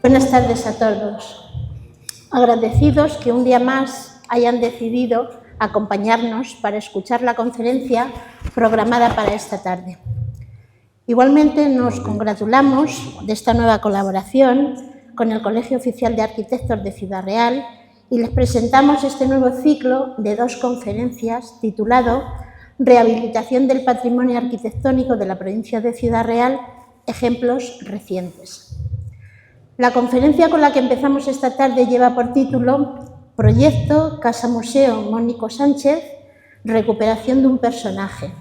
Buenas tardes a todos. Agradecidos que un día más hayan decidido acompañarnos para escuchar la conferencia programada para esta tarde. Igualmente nos congratulamos de esta nueva colaboración con el Colegio Oficial de Arquitectos de Ciudad Real y les presentamos este nuevo ciclo de 2 conferencias titulado Rehabilitación del patrimonio arquitectónico de la provincia de Ciudad Real, ejemplos recientes. La conferencia con la que empezamos esta tarde lleva por título Proyecto Casa Museo Mónico Sánchez, recuperación de un personaje,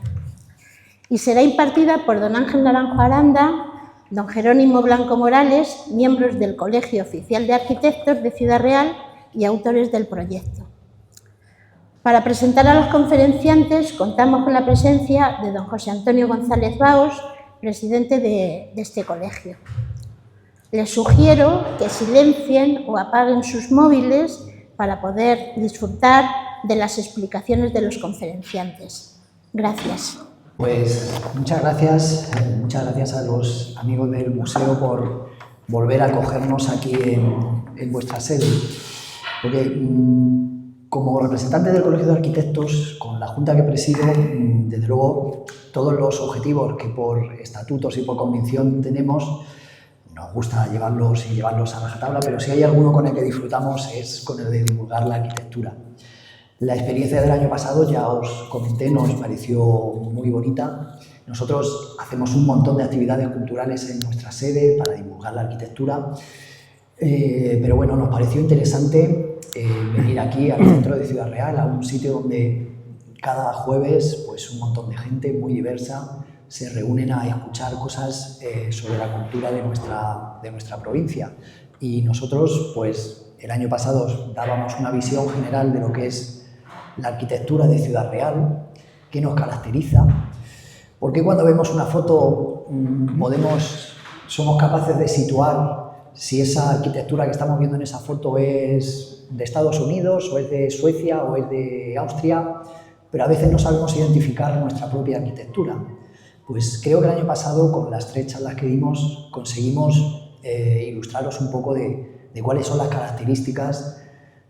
y será impartida por don Ángel Naranjo Aranda, don Jerónimo Blanco Morales, miembros del Colegio Oficial de Arquitectos de Ciudad Real y autores del proyecto. Para presentar a los conferenciantes contamos con la presencia de don José Antonio González Baos, presidente de este colegio. Les sugiero que silencien o apaguen sus móviles para poder disfrutar de las explicaciones de los conferenciantes. Gracias. Pues muchas gracias a los amigos del museo por volver a acogernos aquí en vuestra sede. Porque como representante del Colegio de Arquitectos, con la Junta que presido, desde luego todos los objetivos que por estatutos y por convicción tenemos, nos gusta llevarlos a rajatabla, pero si hay alguno con el que disfrutamos es con el de divulgar la arquitectura. La experiencia del año pasado, ya os comenté, nos pareció muy bonita. Nosotros hacemos un montón de actividades culturales en nuestra sede para divulgar la arquitectura, pero bueno, nos pareció interesante venir aquí al centro de Ciudad Real, a un sitio donde cada jueves pues, un montón de gente muy diversa se reúnen a escuchar cosas sobre la cultura de nuestra provincia. Y nosotros, pues, el año pasado os dábamos una visión general de lo que es la arquitectura de Ciudad Real, que nos caracteriza, porque cuando vemos una foto somos capaces de situar si esa arquitectura que estamos viendo en esa foto es de Estados Unidos, o es de Suecia, o es de Austria, pero a veces no sabemos identificar nuestra propia arquitectura. Pues creo que el año pasado, con las 3 charlas que dimos, conseguimos ilustraros un poco de cuáles son las características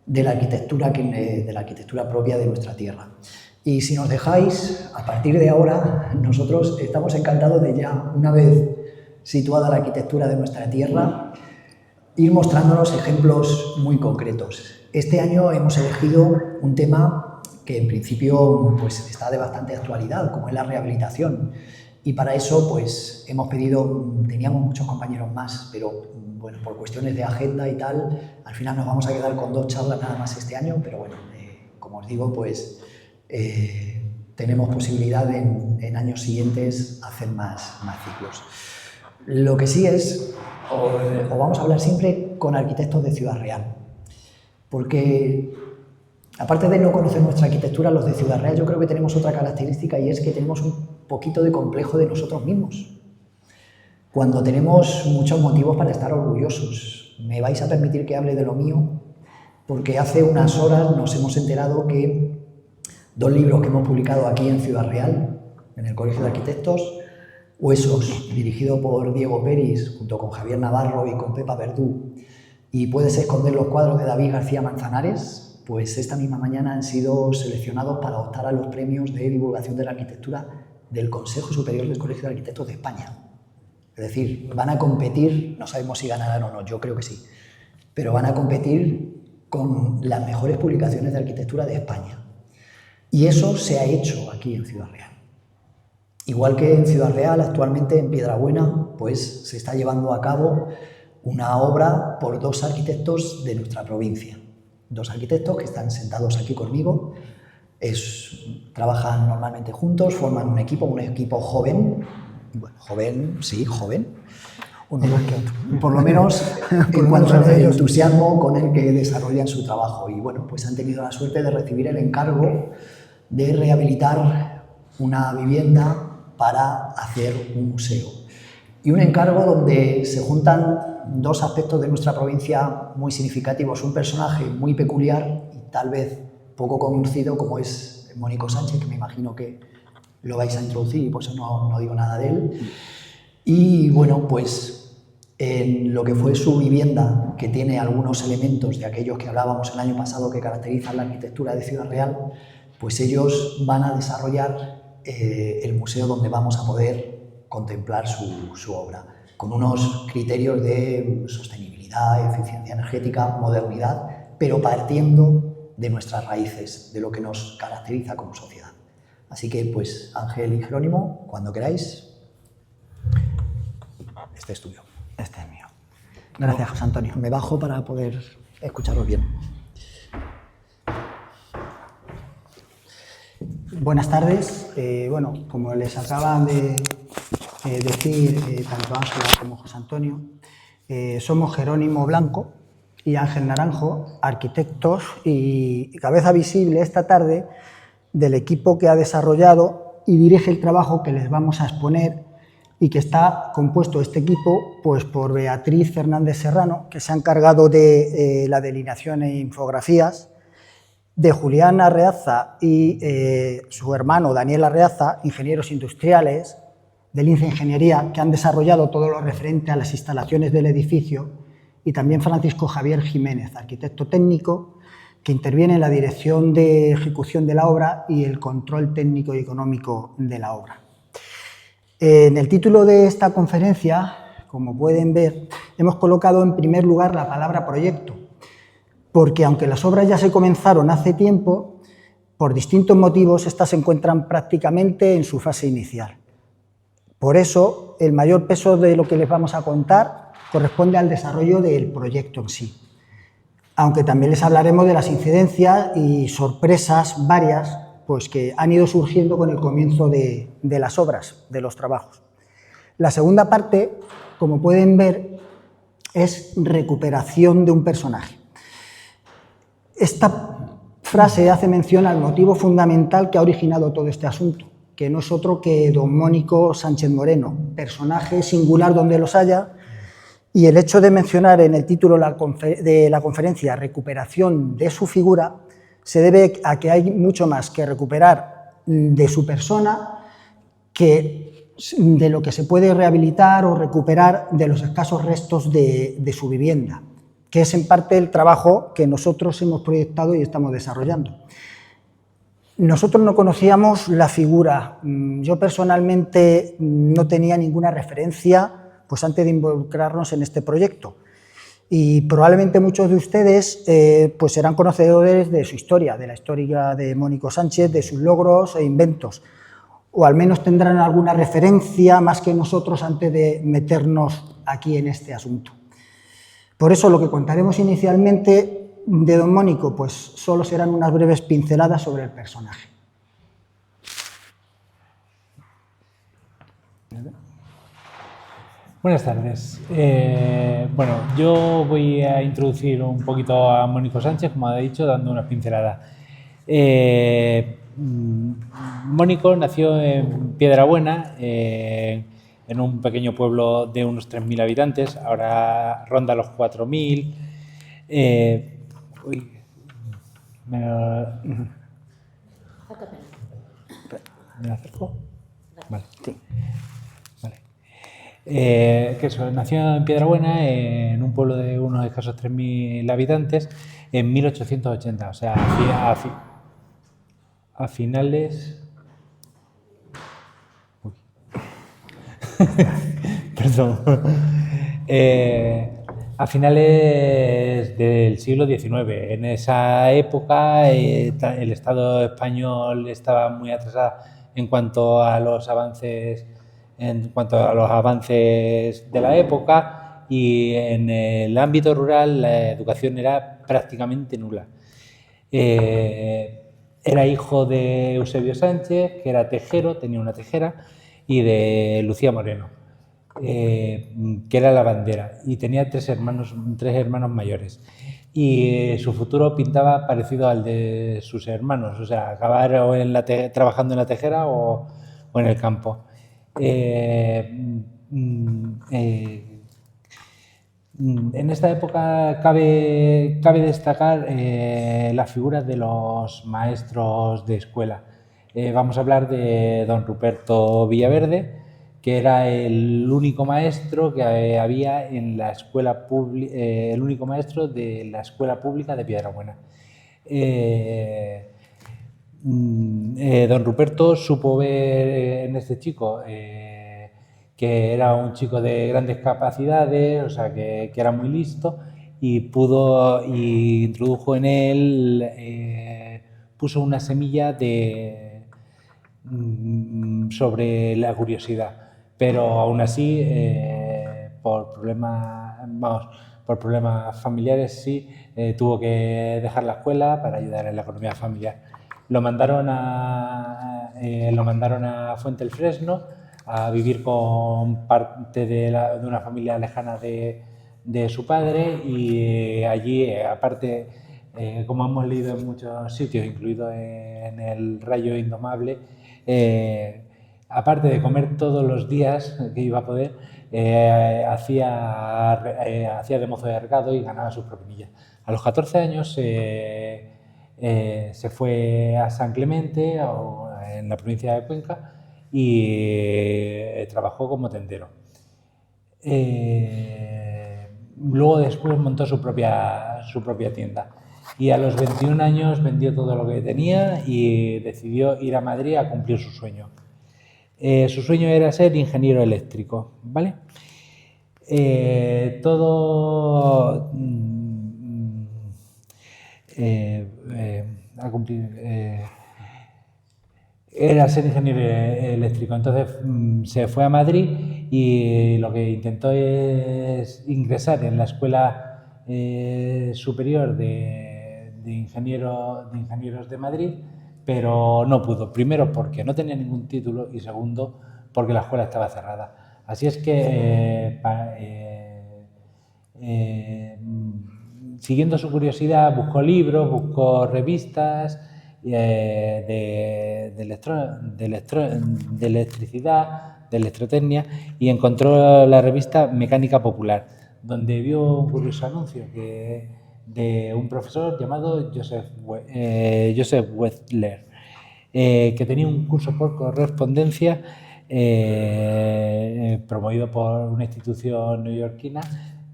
de la arquitectura propia de nuestra tierra. Y si nos dejáis, a partir de ahora, nosotros estamos encantados de ya, una vez situada la arquitectura de nuestra tierra, ir mostrándonos ejemplos muy concretos. Este año hemos elegido un tema que en principio pues, está de bastante actualidad, como es la rehabilitación. Y para eso pues, hemos pedido, teníamos muchos compañeros más, pero bueno, por cuestiones de agenda y tal, al final nos vamos a quedar con 2 charlas nada más este año, pero bueno, como os digo, pues tenemos posibilidad en años siguientes hacer más ciclos. Lo que sí es, os vamos a hablar siempre con arquitectos de Ciudad Real, porque aparte de no conocer nuestra arquitectura, los de Ciudad Real yo creo que tenemos otra característica y es que tenemos un poquito de complejo de nosotros mismos, cuando tenemos muchos motivos para estar orgullosos. Me vais a permitir que hable de lo mío, porque hace unas horas nos hemos enterado que 2 libros que hemos publicado aquí en Ciudad Real, en el Colegio de Arquitectos, Huesos, dirigido por Diego Peris, junto con Javier Navarro y con Pepa Verdú, y Puedes esconder los cuadros de David García Manzanares, pues esta misma mañana han sido seleccionados para optar a los premios de divulgación de la arquitectura del Consejo Superior del Colegio de Arquitectos de España. Es decir, van a competir, no sabemos si ganarán o no, yo creo que sí, pero van a competir con las mejores publicaciones de arquitectura de España. Y eso se ha hecho aquí en Ciudad Real. Igual que en Ciudad Real, actualmente en Piedrabuena, pues se está llevando a cabo una obra por 2 arquitectos de nuestra provincia. 2 arquitectos que están sentados aquí conmigo, trabajan normalmente juntos, forman un equipo joven. Bueno, joven, sí, joven. Uno más que otro. Por lo menos en cuanto al entusiasmo con el que desarrollan su trabajo. Y bueno, pues han tenido la suerte de recibir el encargo de rehabilitar una vivienda para hacer un museo. Y un encargo donde se juntan 2 aspectos de nuestra provincia muy significativos. Un personaje muy peculiar y tal vez poco conocido como es Mónico Sánchez, que me imagino que lo vais a introducir y por eso no digo nada de él. Y bueno, pues en lo que fue su vivienda, que tiene algunos elementos de aquellos que hablábamos el año pasado que caracterizan la arquitectura de Ciudad Real, pues ellos van a desarrollar el museo donde vamos a poder contemplar su obra, con unos criterios de sostenibilidad, eficiencia energética, modernidad, pero partiendo de nuestras raíces, de lo que nos caracteriza como sociedad. Así que, pues, Ángel y Jerónimo, cuando queráis, este es tuyo. Este es mío. Gracias, José Antonio. Me bajo para poder escucharos bien. Buenas tardes. Bueno, como les acaban de decir tanto Ángela como José Antonio, somos Jerónimo Blanco y Ángel Naranjo, arquitectos y cabeza visible esta tarde del equipo que ha desarrollado y dirige el trabajo que les vamos a exponer, y que está compuesto este equipo pues, por Beatriz Fernández Serrano, que se ha encargado de la delineación e infografías, de Julián Arreaza y su hermano Daniel Arreaza, ingenieros industriales del INCE Ingeniería, que han desarrollado todo lo referente a las instalaciones del edificio, y también Francisco Javier Jiménez, arquitecto técnico, que interviene en la dirección de ejecución de la obra y el control técnico y económico de la obra. En el título de esta conferencia, como pueden ver, hemos colocado en primer lugar la palabra proyecto, porque aunque las obras ya se comenzaron hace tiempo, por distintos motivos estas se encuentran prácticamente en su fase inicial. Por eso, el mayor peso de lo que les vamos a contar corresponde al desarrollo del proyecto en sí, aunque también les hablaremos de las incidencias y sorpresas varias pues que han ido surgiendo con el comienzo de las obras, de los trabajos. La segunda parte, como pueden ver, es recuperación de un personaje. Esta frase hace mención al motivo fundamental que ha originado todo este asunto, que no es otro que don Mónico Sánchez Moreno, personaje singular donde los haya, y el hecho de mencionar en el título de la conferencia recuperación de su figura se debe a que hay mucho más que recuperar de su persona que de lo que se puede rehabilitar o recuperar de los escasos restos de su vivienda, que es en parte el trabajo que nosotros hemos proyectado y estamos desarrollando. Nosotros no conocíamos la figura, yo personalmente no tenía ninguna referencia pues antes de involucrarnos en este proyecto. Y probablemente muchos de ustedes pues serán conocedores de su historia, de la historia de Mónico Sánchez, de sus logros e inventos, o al menos tendrán alguna referencia más que nosotros antes de meternos aquí en este asunto. Por eso lo que contaremos inicialmente de don Mónico pues solo serán unas breves pinceladas sobre el personaje. Buenas tardes. Bueno, yo voy a introducir un poquito a Mónico Sánchez, como ha dicho, dando unas pinceladas. Mónico nació en Piedrabuena, en un pequeño pueblo de unos 3.000 habitantes, ahora ronda los 4.000. ¿Me acerco? Vale. Sí. Que eso, nació en Piedrabuena, en un pueblo de unos escasos 3.000 habitantes, en 1880, o sea, a finales... Perdón. A finales del siglo XIX. En esa época el Estado español estaba muy atrasado en cuanto a los avances de la época, y en el ámbito rural la educación era prácticamente nula. Era hijo de Eusebio Sánchez, que era tejero, tenía una tejera, y de Lucía Moreno, que era lavandera, y tenía tres hermanos mayores. Y su futuro pintaba parecido al de sus hermanos, o sea, acabar o trabajando en la tejera o en el campo. En esta época cabe destacar las figuras de los maestros de escuela. Vamos a hablar de don Ruperto Villaverde, que era el único maestro que había en la escuela pública, el único maestro de la escuela pública de Piedrabuena. Don Ruperto supo ver en este chico que era un chico de grandes capacidades, o sea, que era muy listo, y introdujo en él, puso una semilla sobre la curiosidad, pero aún así, por problemas familiares, sí, tuvo que dejar la escuela para ayudar en la economía familiar. Lo mandaron a Fuente el Fresno a vivir con parte de una familia lejana de su padre, y allí, aparte, como hemos leído en muchos sitios, incluido en El Rayo Indomable, aparte de comer todos los días que iba a poder, hacía de mozo de recado y ganaba sus propinillas. A los 14 años se fue a San Clemente, en la provincia de Cuenca, y trabajó como tendero. Luego después montó su propia tienda, y a los 21 años vendió todo lo que tenía y decidió ir a Madrid a cumplir su sueño. Su sueño era ser ingeniero eléctrico, ¿vale? Era ser ingeniero eléctrico. Entonces se fue a Madrid y lo que intentó es ingresar en la Escuela Superior de Ingenieros de Madrid, pero no pudo. Primero porque no tenía ningún título, y segundo porque la escuela estaba cerrada. Así es que siguiendo su curiosidad, buscó libros, buscó revistas de electricidad, de electrotecnia, y encontró la revista Mecánica Popular, donde vio un curioso anuncio de un profesor llamado Joseph Wechsler, que tenía un curso por correspondencia promovido por una institución neoyorquina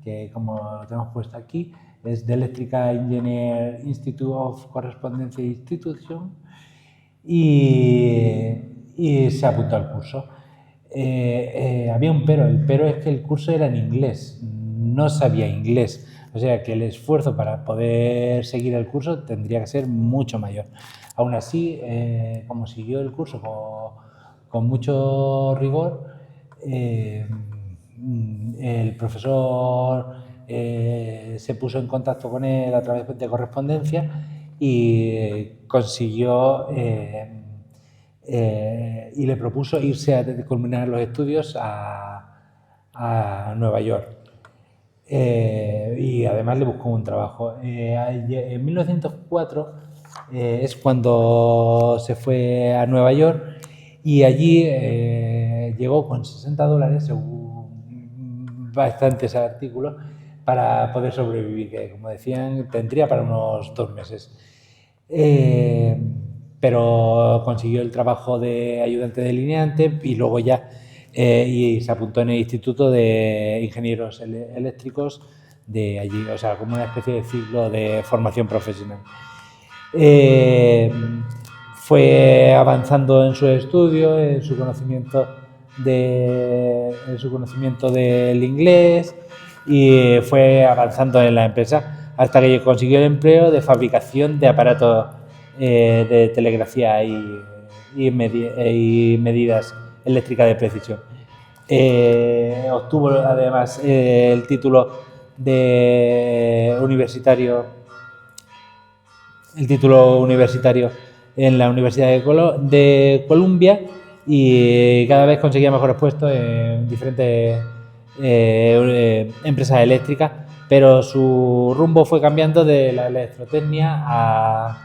que, como tenemos puesto aquí, es The Electrical Engineer Institute of Correspondence Institution, y se apuntó al curso. Había un pero. El pero es que el curso era en inglés, no sabía inglés, o sea que el esfuerzo para poder seguir el curso tendría que ser mucho mayor. Aún así, como siguió el curso con mucho rigor, el profesor se puso en contacto con él a través de correspondencia y consiguió y le propuso irse a culminar los estudios a Nueva York. Y además le buscó un trabajo. En 1904 es cuando se fue a Nueva York, y allí llegó con $60, según bastantes artículos, para poder sobrevivir, que, como decían, tendría para unos 2 meses. Pero consiguió el trabajo de ayudante delineante, y luego ya y se apuntó en el Instituto de Ingenieros Eléctricos de allí, o sea, como una especie de ciclo de formación profesional. Fue avanzando en su estudio, en su conocimiento del inglés, y fue avanzando en la empresa hasta que consiguió el empleo de fabricación de aparatos de telegrafía y medidas eléctricas de precisión. Obtuvo además el título universitario en la Universidad de Columbia, y cada vez conseguía mejores puestos en diferentes empresas eléctricas, pero su rumbo fue cambiando de la electrotecnia a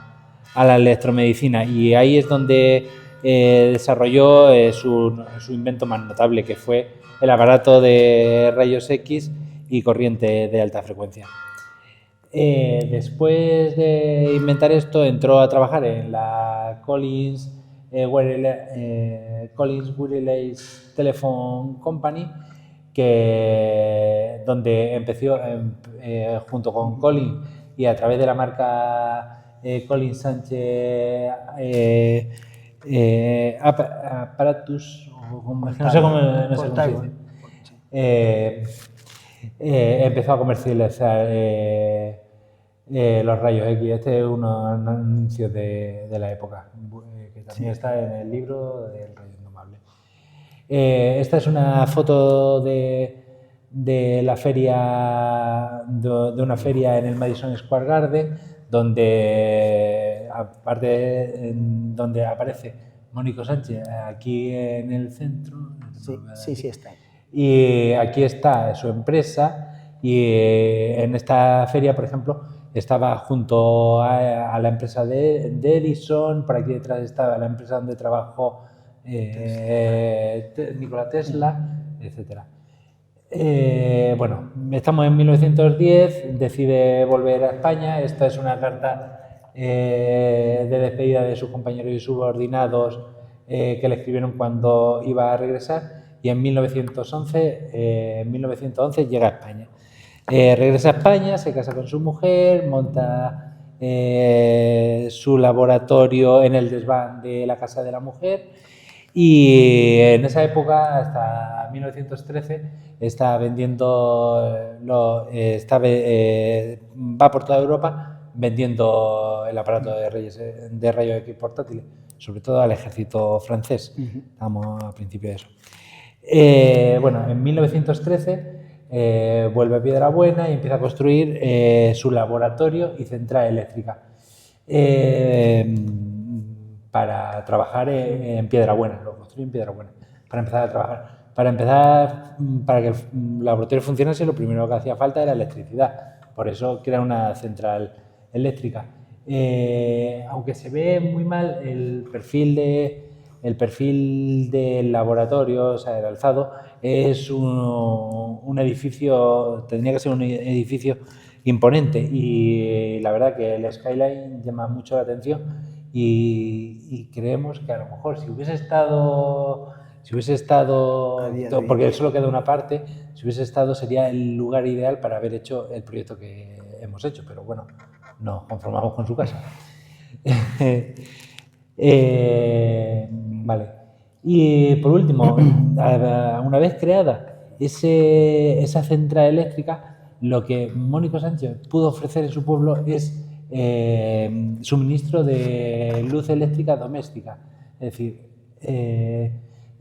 la electromedicina, y ahí es donde desarrolló su invento más notable, que fue el aparato de rayos X y corriente de alta frecuencia. Después de inventar esto, entró a trabajar en la Collins Collins Wireless Telephone Company, donde empezó junto con Collins y a través de la marca Collins Sánchez Apparatus, no sé cómo se dice. Empezó a comercializar los rayos X. Este es uno de los anuncios de la época, que también está en el libro del Rayo Indomable. Esta es una foto de la feria, de una feria en el Madison Square Garden, donde aparece Mónico Sánchez aquí en el centro. Sí, está ahí. Y aquí está su empresa, y en esta feria, por ejemplo, estaba junto a la empresa de Edison. Por aquí detrás estaba la empresa donde trabajó Nikola Tesla, etc. Bueno, estamos en 1910, decide volver a España. Esta es una carta de despedida de sus compañeros y subordinados que le escribieron cuando iba a regresar, y en 1911 llega a España. Regresa a España, se casa con su mujer, monta su laboratorio en el desván de la casa de la mujer, y en esa época, hasta 1913, está vendiendo, va por toda Europa vendiendo el aparato de rayos X portátiles, sobre todo al ejército francés. Estamos a principio de eso. Bueno, en 1913 vuelve a Piedrabuena y empieza a construir su laboratorio y central eléctrica para trabajar en Piedrabuena. Lo construye en Piedrabuena para empezar a trabajar. Para que el laboratorio funcionase, lo primero que hacía falta era electricidad. Por eso crea una central eléctrica. Aunque se ve muy mal el perfil del laboratorio, o sea, el alzado, es un edificio, tendría que ser un edificio imponente, y la verdad que el skyline llama mucho la atención, y creemos que a lo mejor si hubiese estado, porque solo queda una parte, si hubiese estado sería el lugar ideal para haber hecho el proyecto que hemos hecho, pero bueno, nos conformamos con su casa. Vale. Y por último, una vez creada esa central eléctrica, lo que Mónico Sánchez pudo ofrecer en su pueblo es suministro de luz eléctrica doméstica. Es decir,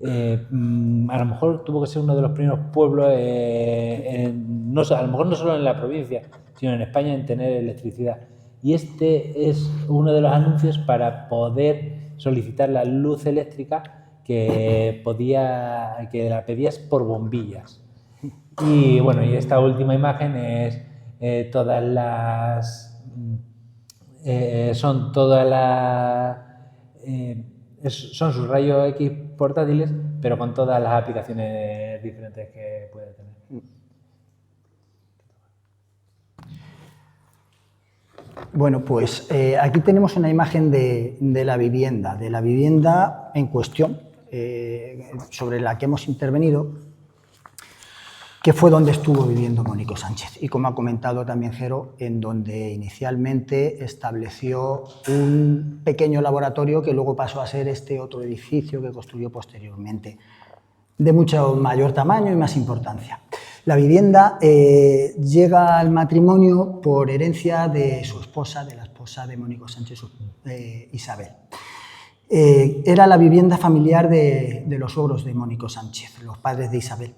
a lo mejor tuvo que ser uno de los primeros pueblos, a lo mejor no solo en la provincia, sino en España, en tener electricidad. Y este es uno de los anuncios para poder solicitar la luz eléctrica, que la pedías por bombillas. Y bueno, y esta última imagen es son sus rayos X portátiles, pero con todas las aplicaciones diferentes que puede tener. Bueno, pues aquí tenemos una imagen de la vivienda en cuestión, sobre la que hemos intervenido, que fue donde estuvo viviendo Mónico Sánchez, y como ha comentado también Jero, en donde inicialmente estableció un pequeño laboratorio que luego pasó a ser este otro edificio que construyó posteriormente, de mucho mayor tamaño y más importancia. La vivienda llega al matrimonio por herencia de su esposa, de la esposa de Mónico Sánchez, Isabel. Era la vivienda familiar de los suegros de Mónico Sánchez, los padres de Isabel.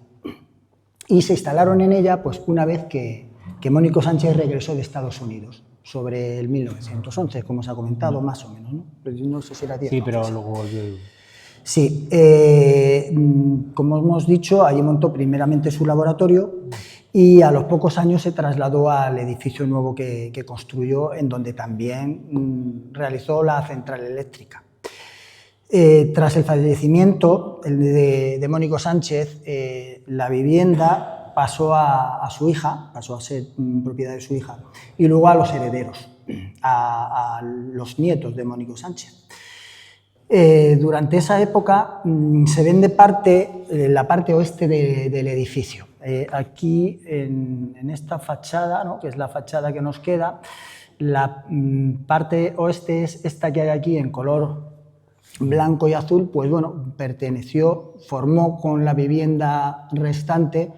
Y se instalaron en ella pues, una vez que Mónico Sánchez regresó de Estados Unidos, sobre el 1911, como se ha comentado, más o menos, ¿no? No sé si era 10. Sí, pero luego volvió. Sí, como hemos dicho, allí montó primeramente su laboratorio y a los pocos años se trasladó al edificio nuevo que construyó, en donde también realizó la central eléctrica. Tras el fallecimiento de Mónico Sánchez, la vivienda pasó a su hija, pasó a ser propiedad de su hija, y luego a los herederos, a los nietos de Mónico Sánchez. Durante esa época se vende la parte oeste del edificio. Aquí, en esta fachada, ¿no?, que es la fachada que nos queda, la parte oeste es esta que hay aquí en color blanco y azul, pues bueno, formó con la vivienda restante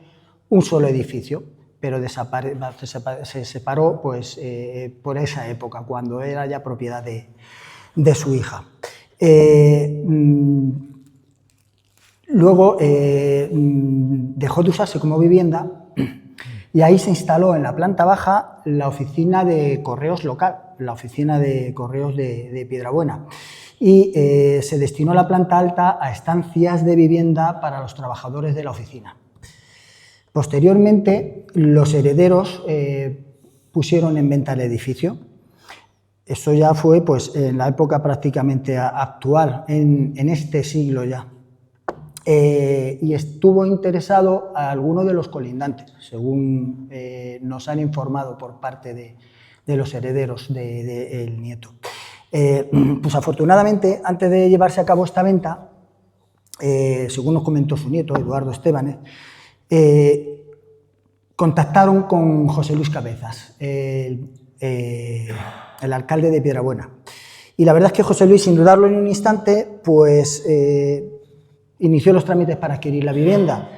un solo edificio, pero se separó pues, por esa época, cuando era ya propiedad de su hija. Luego dejó de usarse como vivienda y ahí se instaló en la planta baja la oficina de correos local, la oficina de correos de Piedrabuena, y se destinó la planta alta a estancias de vivienda para los trabajadores de la oficina. Posteriormente, los herederos pusieron en venta el edificio. Eso ya fue pues, en la época prácticamente actual, en este siglo ya. Y estuvo interesado a alguno de los colindantes, según nos han informado por parte de los herederos del nieto. Pues afortunadamente, antes de llevarse a cabo esta venta, según nos comentó su nieto, Eduardo Estebanes, contactaron con José Luis Cabezas, el alcalde de Piedrabuena. Y la verdad es que José Luis, sin dudarlo en un instante, pues inició los trámites para adquirir la vivienda,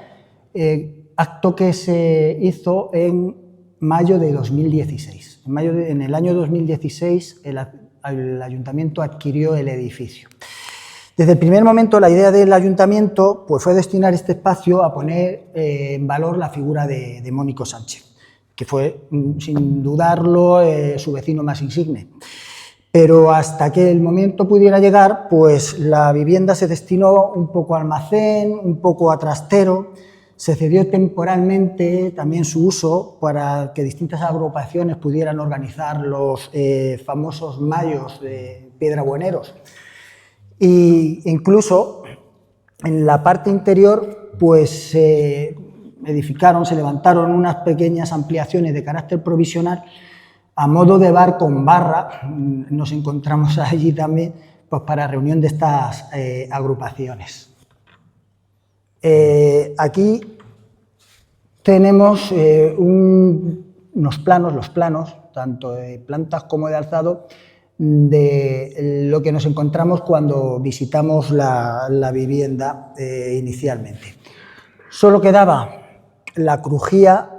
acto que se hizo en mayo de 2016. En el año 2016 el ayuntamiento adquirió el edificio. Desde el primer momento la idea del ayuntamiento pues, fue destinar este espacio a poner en valor la figura de Mónico Sánchez, que fue, sin dudarlo, su vecino más insigne. Pero hasta que el momento pudiera llegar, pues la vivienda se destinó un poco a almacén, un poco a trastero, se cedió temporalmente también su uso para que distintas agrupaciones pudieran organizar los famosos mayos de piedrabueneros. E incluso en la parte interior pues se levantaron unas pequeñas ampliaciones de carácter provisional a modo de bar con barra. Nos encontramos allí también pues, para reunión de estas agrupaciones. Aquí tenemos unos planos, los planos, tanto de plantas como de alzado, de lo que nos encontramos cuando visitamos la vivienda inicialmente. Solo quedaba la crujía,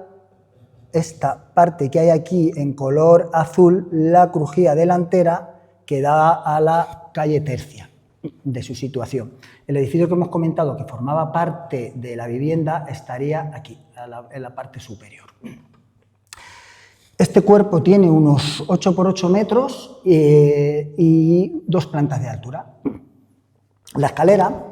esta parte que hay aquí en color azul, la crujía delantera que da a la calle Tercia de su situación. El edificio que hemos comentado, que formaba parte de la vivienda, estaría aquí, en la parte superior. Este cuerpo tiene unos 8 por 8 metros y 2 plantas de altura. La escalera,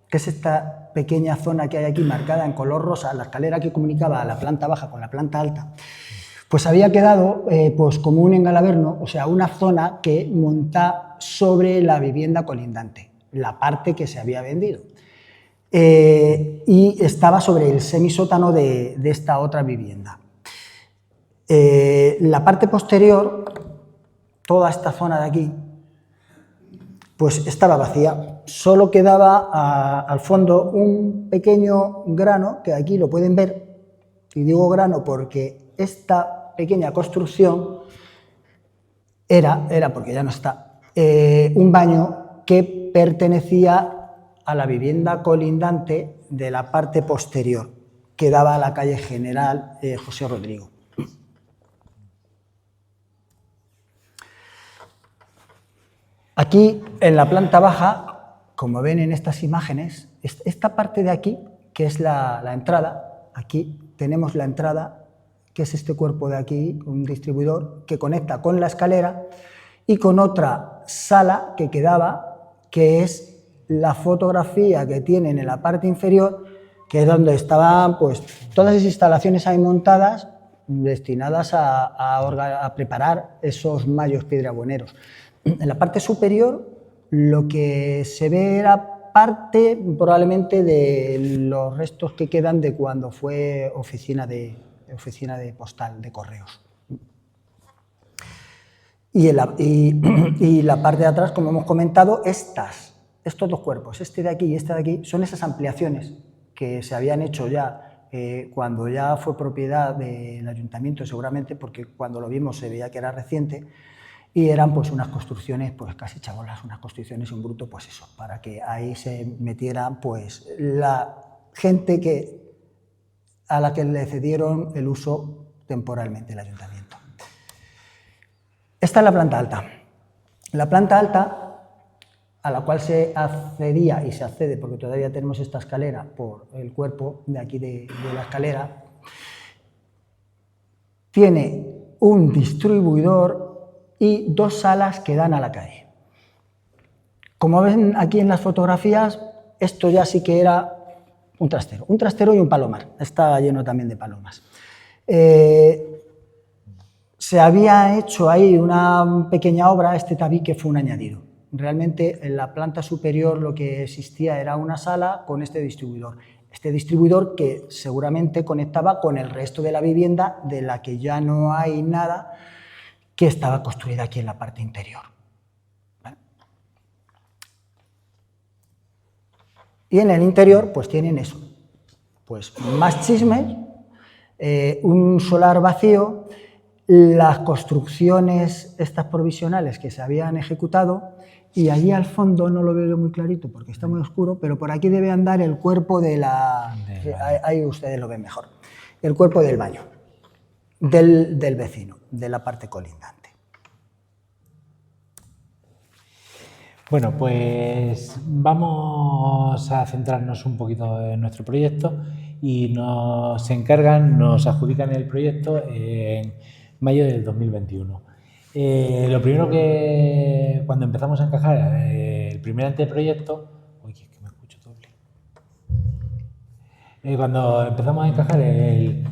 que es esta pequeña zona que hay aquí marcada en color rosa, la escalera que comunicaba a la planta baja con la planta alta, pues había quedado pues como un engalaverno, o sea, una zona que monta sobre la vivienda colindante, la parte que se había vendido. Y estaba sobre el semisótano de esta otra vivienda. La parte posterior, toda esta zona de aquí, pues estaba vacía. Solo quedaba al fondo un pequeño grano, que aquí lo pueden ver, y digo grano porque esta pequeña construcción era porque ya no está, un baño que pertenecía a la vivienda colindante de la parte posterior, que daba a la calle General José Rodrigo. Aquí, en la planta baja, como ven en estas imágenes, esta parte de aquí, que es la entrada, aquí tenemos la entrada, que es este cuerpo de aquí, un distribuidor, que conecta con la escalera y con otra sala que quedaba, que es la fotografía que tienen en la parte inferior, que es donde estaban pues, todas las instalaciones ahí montadas destinadas a preparar esos mayos piedrabueneros. En la parte superior lo que se ve era parte probablemente de los restos que quedan de cuando fue oficina de postal, de correos. Y la parte de atrás, como hemos comentado, estas estos dos cuerpos, este de aquí y este de aquí, son esas ampliaciones que se habían hecho ya cuando ya fue propiedad del ayuntamiento, seguramente, porque cuando lo vimos se veía que era reciente, y eran pues unas construcciones pues casi chabolas, unas construcciones en bruto, pues eso, para que ahí se metiera pues la gente a la que le cedieron el uso temporalmente el ayuntamiento. Esta es la planta alta. La planta alta, a la cual se accedía y se accede, porque todavía tenemos esta escalera por el cuerpo de aquí de la escalera, tiene un distribuidor y dos salas que dan a la calle. Como ven aquí en las fotografías, esto ya sí que era un trastero y un palomar, estaba lleno también de palomas. Se había hecho ahí una pequeña obra, este tabique fue un añadido. Realmente en la planta superior lo que existía era una sala con este distribuidor. Este distribuidor que seguramente conectaba con el resto de la vivienda, de la que ya no hay nada, que estaba construida aquí en la parte interior. ¿Vale? Y en el interior pues tienen eso, pues más chismes, un solar vacío, las construcciones estas provisionales que se habían ejecutado, y allí al fondo, no lo veo yo muy clarito porque está muy oscuro, pero por aquí debe andar el cuerpo de la... Ahí ustedes lo ven mejor. El cuerpo del baño, del vecino, de la parte colindante. Bueno, pues vamos a centrarnos un poquito en nuestro proyecto y nos adjudican el proyecto en mayo del 2021. Lo primero que, cuando empezamos a encajar el primer anteproyecto, oye, que me escucho doble. Cuando empezamos a encajar el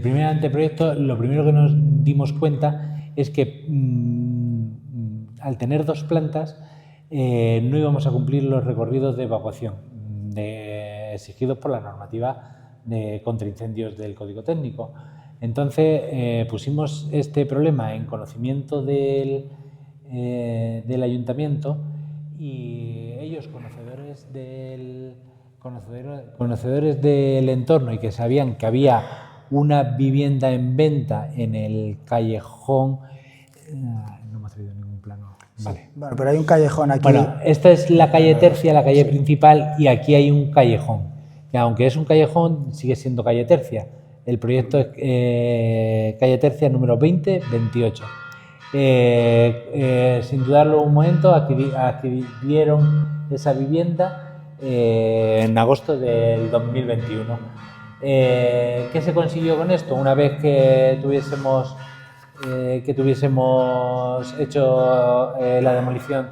primer anteproyecto, lo primero que nos dimos cuenta es que al tener dos plantas no íbamos a cumplir los recorridos de evacuación exigidos por la normativa de contraincendios del Código Técnico. Entonces pusimos este problema en conocimiento del ayuntamiento y ellos, conocedores del entorno y que sabían que había una vivienda en venta en el callejón, no me ha traído ningún plano. Vale. Bueno, pero hay un callejón aquí. Bueno, esta es la calle Tercia, la calle principal, y aquí hay un callejón. Que aunque es un callejón, sigue siendo calle Tercia. El proyecto es calle Tercia número 2028. Sin dudarlo un momento, adquirieron esa vivienda en agosto del 2021. ¿Qué se consiguió con esto? Una vez que tuviésemos hecho la demolición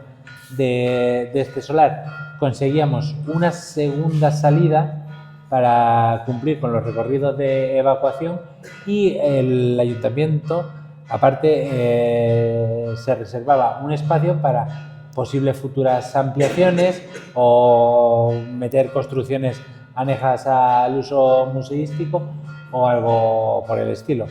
de este solar, conseguíamos una segunda salida para cumplir con los recorridos de evacuación y el ayuntamiento, aparte, se reservaba un espacio para posibles futuras ampliaciones o meter construcciones anejas al uso museístico o algo por el estilo.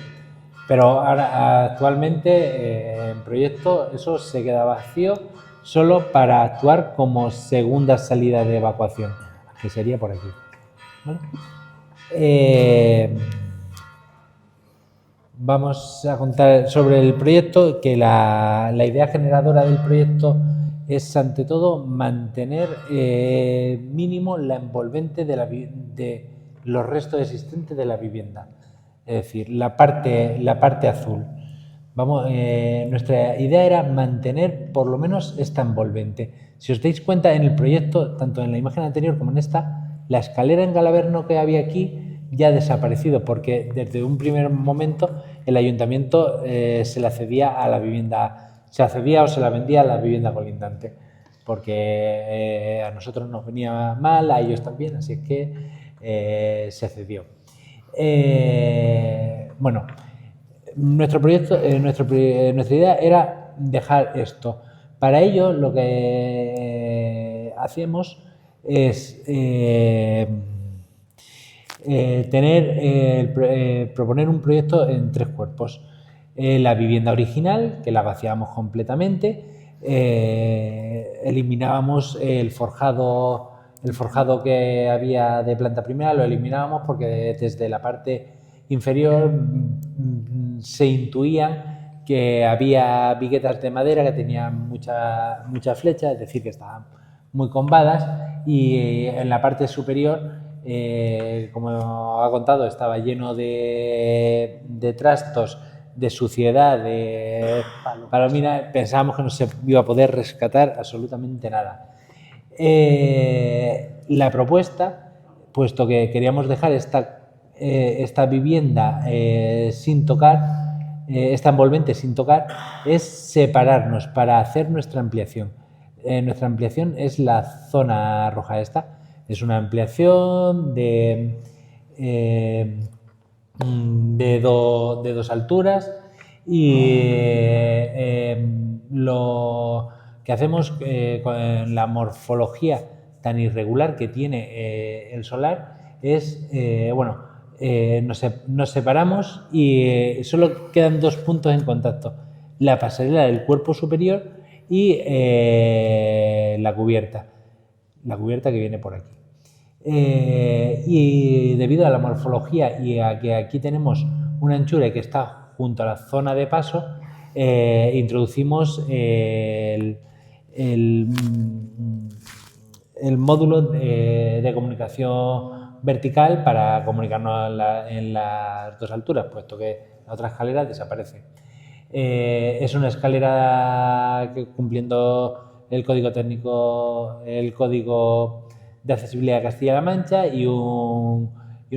Pero ahora, actualmente, en proyecto, eso se queda vacío solo para actuar como segunda salida de evacuación, que sería por aquí. ¿Vale? Vamos a contar sobre el proyecto, que la idea generadora del proyecto es, ante todo, mantener mínimo la envolvente de los restos existentes de la vivienda. Es decir, la parte azul. Nuestra idea era mantener por lo menos esta envolvente. Si os dais cuenta, en el proyecto, tanto en la imagen anterior como en esta, la escalera en galaverno que había aquí ya ha desaparecido, porque desde un primer momento el ayuntamiento se la cedía a la vivienda, se la cedía o se la vendía a la vivienda colindante, porque a nosotros nos venía mal, a ellos también, así es que se cedió. Bueno, nuestro proyecto, nuestra idea era dejar esto. Para ello, lo que hacíamos es proponer un proyecto en tres cuerpos. La vivienda original, que la vaciamos completamente, eliminábamos el forjado que había de planta primera, lo eliminábamos porque desde la parte inferior se intuían que había viguetas de madera que tenían mucha flecha, es decir, que estaban muy combadas, y en la parte superior, como ha contado, estaba lleno de trastos, de suciedad, de palomina. Pensábamos que no se iba a poder rescatar absolutamente nada. La propuesta, puesto que queríamos dejar esta vivienda sin tocar, esta envolvente sin tocar, es separarnos para hacer nuestra ampliación. Nuestra ampliación es la zona roja esta. Es una ampliación de dos alturas, y lo que hacemos con la morfología tan irregular que tiene el solar es, nos separamos y solo quedan dos puntos en contacto: la pasarela del cuerpo superior y la cubierta que viene por aquí. Y debido a la morfología y a que aquí tenemos una anchura que está junto a la zona de paso, introducimos el módulo de comunicación vertical para comunicarnos en las dos alturas, puesto que la otra escalera desaparece. Es una escalera que, cumpliendo el código técnico, el código de accesibilidad de Castilla-La Mancha, y un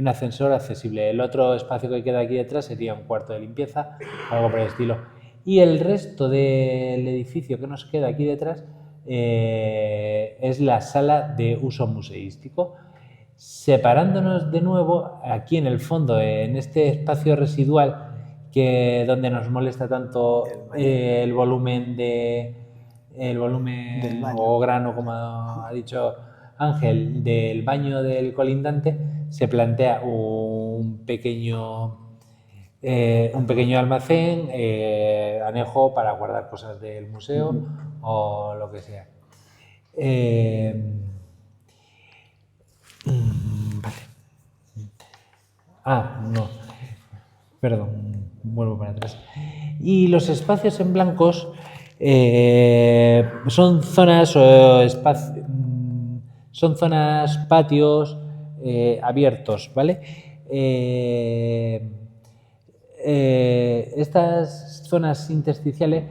ascensor accesible. El otro espacio que queda aquí detrás sería un cuarto de limpieza, algo por el estilo. Y el resto del edificio que nos queda aquí detrás es la sala de uso museístico. Separándonos de nuevo aquí en el fondo, en este espacio residual donde nos molesta tanto el volumen o grano, como ha dicho Ángel, del baño del colindante, se plantea un pequeño almacén anejo para guardar cosas del museo o lo que sea. Vale. No. Perdón, vuelvo para atrás. Y los espacios en blancos son zonas patios abiertos, ¿vale? Estas zonas intersticiales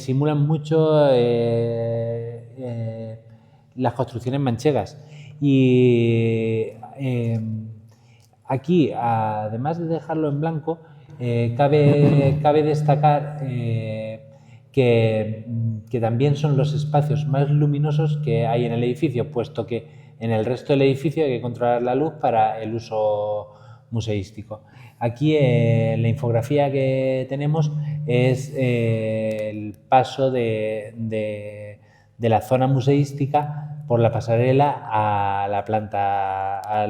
simulan mucho las construcciones manchegas, y aquí, además de dejarlo en blanco, cabe destacar que también son los espacios más luminosos que hay en el edificio, puesto que en el resto del edificio hay que controlar la luz para el uso museístico. Aquí la infografía que tenemos es el paso de la zona museística por la pasarela a la planta, a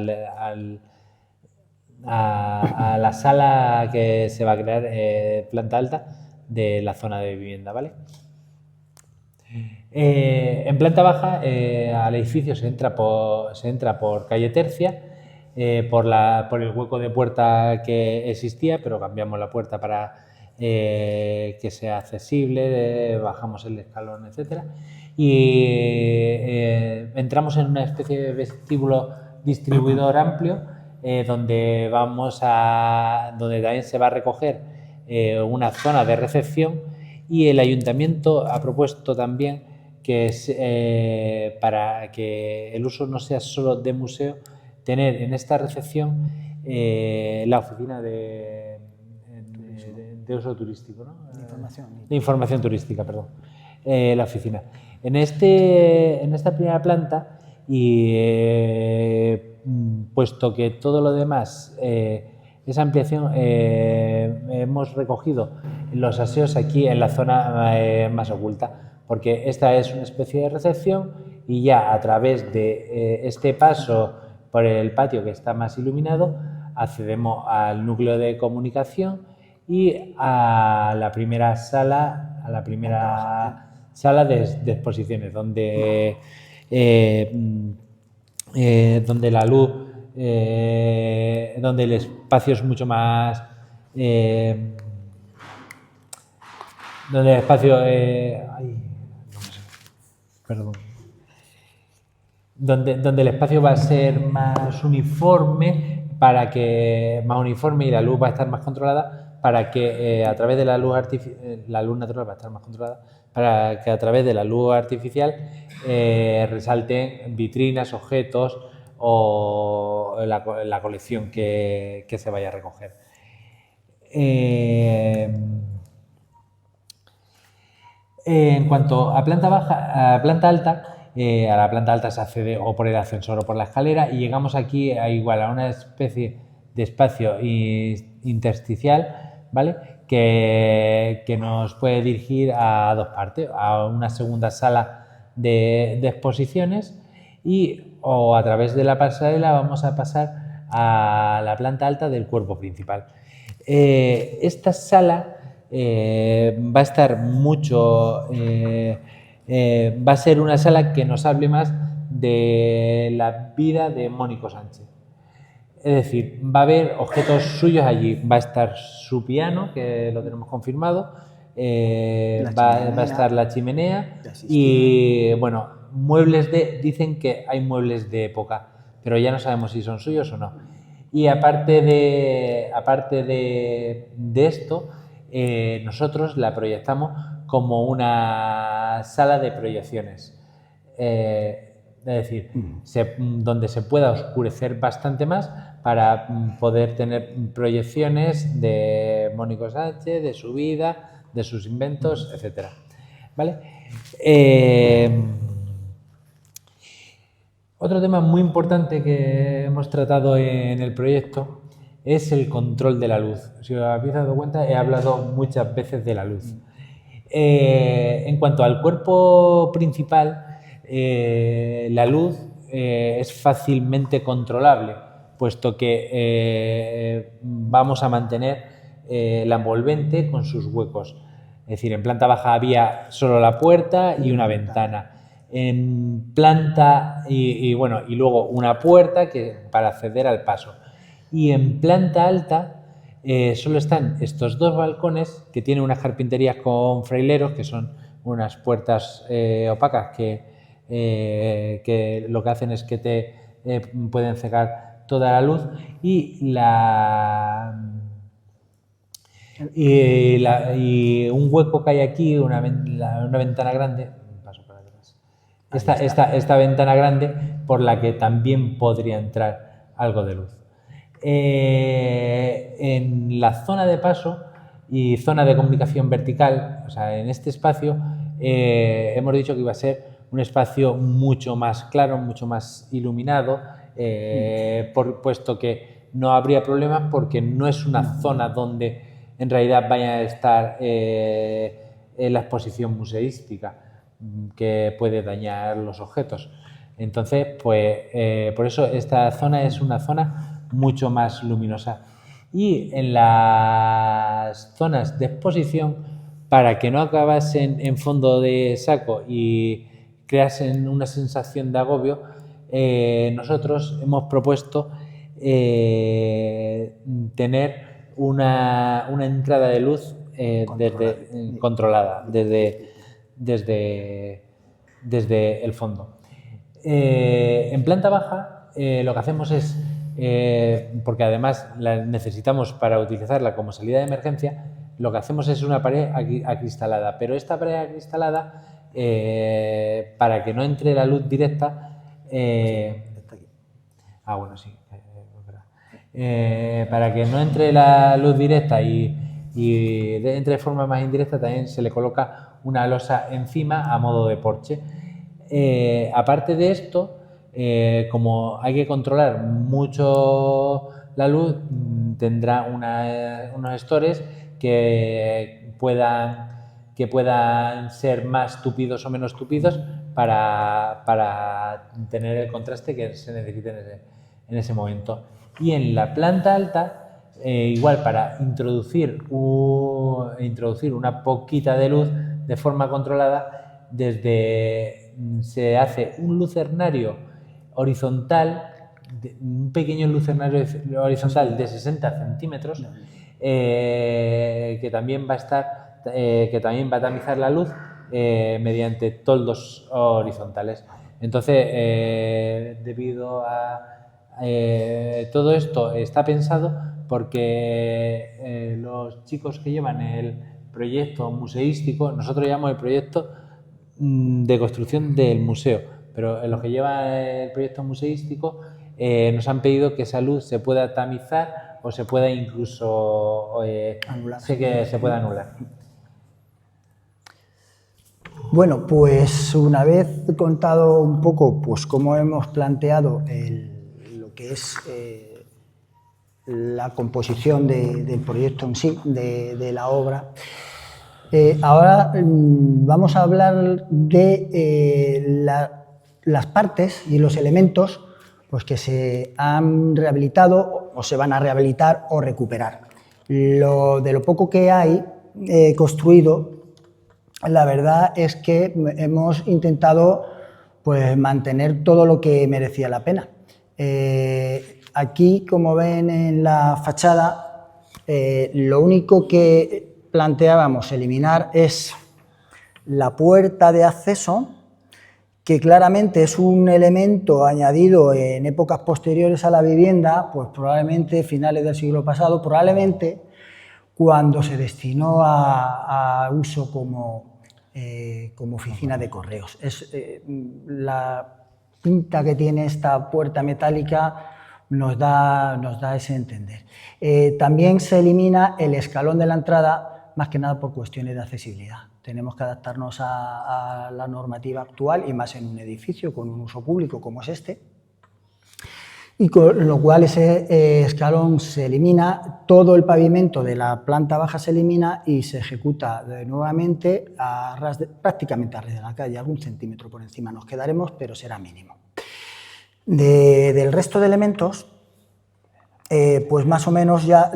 la sala que se va a crear, planta alta de la zona de vivienda, ¿vale? En planta baja al edificio se entra por calle Tercia, por el hueco de puerta que existía, pero cambiamos la puerta para que sea accesible, bajamos el escalón, etcétera, y entramos en una especie de vestíbulo distribuidor amplio, donde también se va a recoger una zona de recepción, y el ayuntamiento ha propuesto también que para que el uso no sea solo de museo, tener en esta recepción la oficina de uso turístico, ¿no? De información turística, perdón. La oficina. En esta primera planta, y puesto que todo lo demás, esa ampliación, hemos recogido los aseos aquí en la zona más oculta, porque esta es una especie de recepción, y ya a través de este paso por el patio, que está más iluminado, accedemos al núcleo de comunicación y a la primera sala, sala de exposiciones, donde la luz, donde el espacio es mucho más... donde el espacio... perdón. Donde el espacio va a ser más uniforme y la luz va a estar más controlada, para que a través de la luz natural va a estar más controlada, para que a través de la luz artificial resalten vitrinas, objetos o la colección que se vaya a recoger. En cuanto a planta baja, a planta alta, a la planta alta se accede o por el ascensor o por la escalera, y llegamos aquí a una especie de espacio intersticial, ¿vale? Que nos puede dirigir a dos partes, a una segunda sala de exposiciones, o a través de la pasarela vamos a pasar a la planta alta del cuerpo principal. Esta sala va a estar va a ser una sala que nos hable más de la vida de Mónico Sánchez. Es decir, va a haber objetos suyos allí. Va a estar su piano, que lo tenemos confirmado, va a estar la chimenea y, bueno, dicen que hay muebles de época, pero ya no sabemos si son suyos o no. Y aparte de esto, nosotros la proyectamos como una sala de proyecciones, es decir, donde se pueda oscurecer bastante más para poder tener proyecciones de Mónico Sánchez, de su vida, de sus inventos, etcétera. ¿Vale? Otro tema muy importante que hemos tratado en el proyecto es el control de la luz. Si os habéis dado cuenta, he hablado muchas veces de la luz. En cuanto al cuerpo principal, la luz es fácilmente controlable, puesto que vamos a mantener la envolvente con sus huecos. Es decir, en planta baja había solo la puerta y una ventana. En planta y luego una puerta para acceder al paso. Y en planta alta solo están estos dos balcones, que tienen unas carpinterías con fraileros, que son unas puertas opacas que lo que hacen es que te pueden cegar toda la luz, y un hueco que hay aquí, una ventana grande. Paso para atrás. Esta ventana grande por la que también podría entrar algo de luz. En la zona de paso y zona de comunicación vertical, o sea, en este espacio, hemos dicho que iba a ser un espacio mucho más claro, mucho más iluminado, puesto que no habría problemas, porque no es una zona donde en realidad vaya a estar la exposición museística, que puede dañar los objetos. Entonces, pues por eso esta zona es una zona mucho más luminosa. Y en las zonas de exposición, para que no acabasen en fondo de saco y creasen una sensación de agobio, nosotros hemos propuesto tener una entrada de luz controlada desde el fondo. En planta baja lo que hacemos es, porque además la necesitamos para utilizarla como salida de emergencia, lo que hacemos es una pared acristalada, pero esta pared acristalada, para que no entre la luz directa, para que no entre la luz directa y entre de forma más indirecta, también se le coloca una losa encima a modo de porche. Aparte de esto, como hay que controlar mucho la luz, tendrá unos estores que puedan ser más tupidos o menos tupidos para tener el contraste que se necesite en ese momento. Y en la planta alta, igual, para introducir una poquita de luz de forma controlada, se hace un lucernario horizontal, un pequeño lucernario horizontal de 60 centímetros, que también va a estar, que también va a tamizar la luz mediante toldos horizontales. Entonces, debido a todo esto está pensado porque los chicos que llevan el proyecto museístico, nosotros llamamos el proyecto de construcción del museo, pero los que llevan el proyecto museístico nos han pedido que esa luz se pueda tamizar o se pueda incluso anular. que se pueda anular. Bueno, pues una vez contado un poco pues cómo hemos planteado lo que es la composición del proyecto en sí, de la obra, ahora vamos a hablar de las partes y los elementos pues, que se han rehabilitado o se van a rehabilitar o recuperar. De lo poco que hay construido, la verdad es que hemos intentado pues, mantener todo lo que merecía la pena. Aquí, como ven en la fachada, lo único que planteábamos eliminar es la puerta de acceso, que claramente es un elemento añadido en épocas posteriores a la vivienda, pues probablemente finales del siglo pasado, probablemente cuando se destinó a uso como oficina de correos. La pinta que tiene esta puerta metálica nos da ese entender. También se elimina el escalón de la entrada, más que nada por cuestiones de accesibilidad. Tenemos que adaptarnos a la normativa actual y más en un edificio con un uso público como es este. Y con lo cual ese escalón se elimina, todo el pavimento de la planta baja se elimina y se ejecuta nuevamente prácticamente a ras de la calle, algún centímetro por encima nos quedaremos, pero será mínimo. Del resto de elementos, pues más o menos ya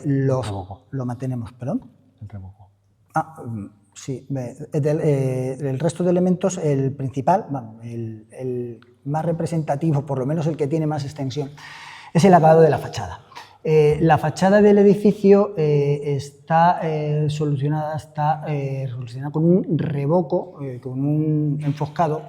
lo mantenemos. ¿Perdón? El revoco. Sí, el resto de elementos, el principal, el más representativo, por lo menos el que tiene más extensión, es el acabado de la fachada. La fachada del edificio está solucionada con un revoco, con un enfoscado,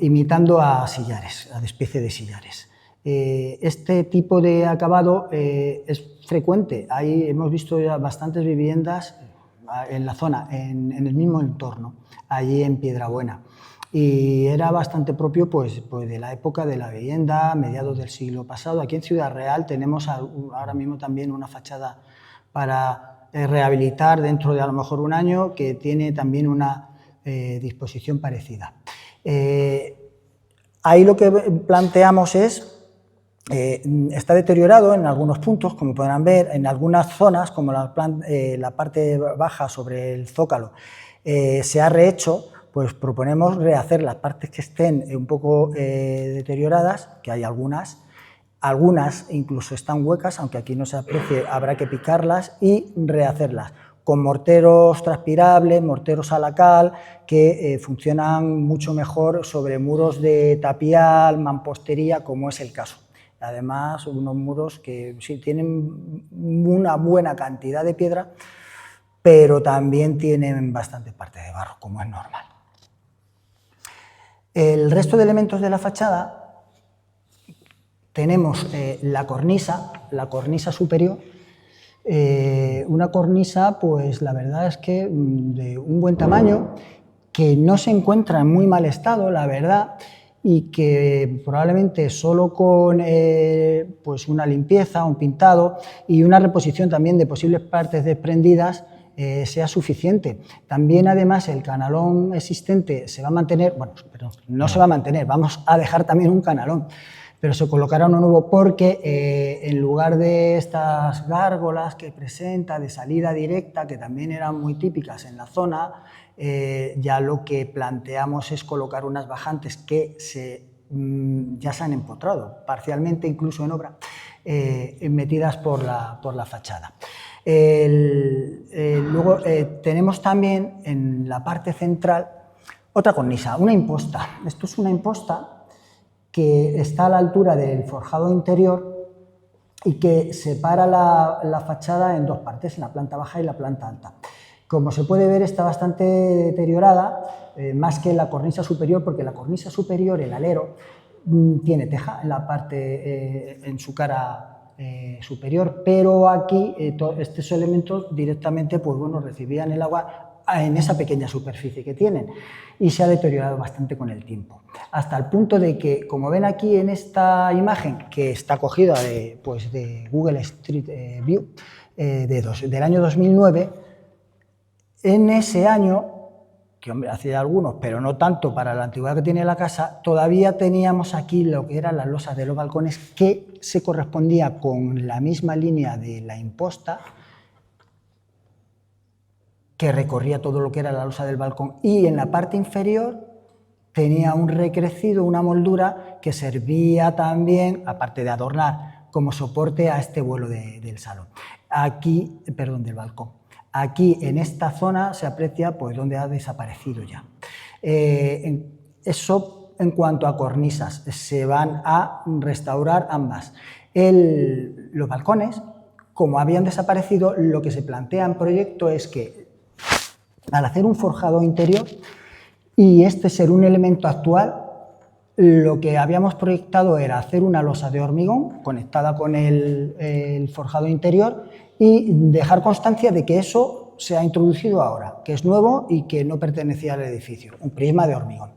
imitando a sillares, a especie de sillares. Este tipo de acabado es frecuente. Hemos visto ya bastantes viviendas en la zona, en el mismo entorno, allí en Piedrabuena. Y era bastante propio pues, de la época de la vivienda, mediados del siglo pasado. Aquí en Ciudad Real tenemos ahora mismo también una fachada para rehabilitar dentro de a lo mejor un año, que tiene también una disposición parecida. Ahí lo que planteamos es, está deteriorado en algunos puntos, como podrán ver, en algunas zonas, como la parte baja sobre el zócalo, se ha rehecho. Pues proponemos rehacer las partes que estén un poco deterioradas, que hay algunas incluso están huecas, aunque aquí no se aprecie, habrá que picarlas y rehacerlas con morteros transpirables, morteros a la cal, que funcionan mucho mejor sobre muros de tapial, mampostería, como es el caso. Además, unos muros que sí tienen una buena cantidad de piedra, pero también tienen bastante parte de barro, como es normal. El resto de elementos de la fachada, tenemos la cornisa superior, una cornisa, pues la verdad es que de un buen tamaño, que no se encuentra en muy mal estado, la verdad, y que probablemente solo con pues una limpieza, un pintado y una reposición también de posibles partes desprendidas, sea suficiente. También, además, el canalón existente se va a mantener, bueno, pero no se va a mantener, vamos a dejar también un canalón, pero se colocará uno nuevo porque en lugar de estas gárgolas que presenta de salida directa, que también eran muy típicas en la zona, ya lo que planteamos es colocar unas bajantes que ya se han empotrado, parcialmente incluso en obra, metidas por la fachada. Luego tenemos también en la parte central otra cornisa, una imposta. Esto es una imposta que está a la altura del forjado interior y que separa la fachada en dos partes, en la planta baja y la planta alta. Como se puede ver, está bastante deteriorada, más que la cornisa superior, porque la cornisa superior, el alero, tiene teja en la parte, en su cara superior, pero aquí estos elementos directamente pues, bueno, recibían el agua en esa pequeña superficie que tienen y se ha deteriorado bastante con el tiempo. Hasta el punto de que, como ven aquí en esta imagen, que está cogida de Google Street View del año 2009, en ese año, que hombre, hacía algunos, pero no tanto para la antigüedad que tiene la casa, todavía teníamos aquí lo que eran las losas de los balcones, que se correspondía con la misma línea de la imposta, que recorría todo lo que era la losa del balcón, y en la parte inferior tenía un recrecido, una moldura, que servía también, aparte de adornar, como soporte a este vuelo del salón. Aquí, perdón, del balcón. Aquí, en esta zona, se aprecia pues, donde ha desaparecido ya. Eso en cuanto a cornisas, se van a restaurar ambas. Los balcones, como habían desaparecido, lo que se plantea en proyecto es que, al hacer un forjado interior, y este ser un elemento actual, lo que habíamos proyectado era hacer una losa de hormigón conectada con el forjado interior y dejar constancia de que eso se ha introducido ahora, que es nuevo y que no pertenecía al edificio, un prisma de hormigón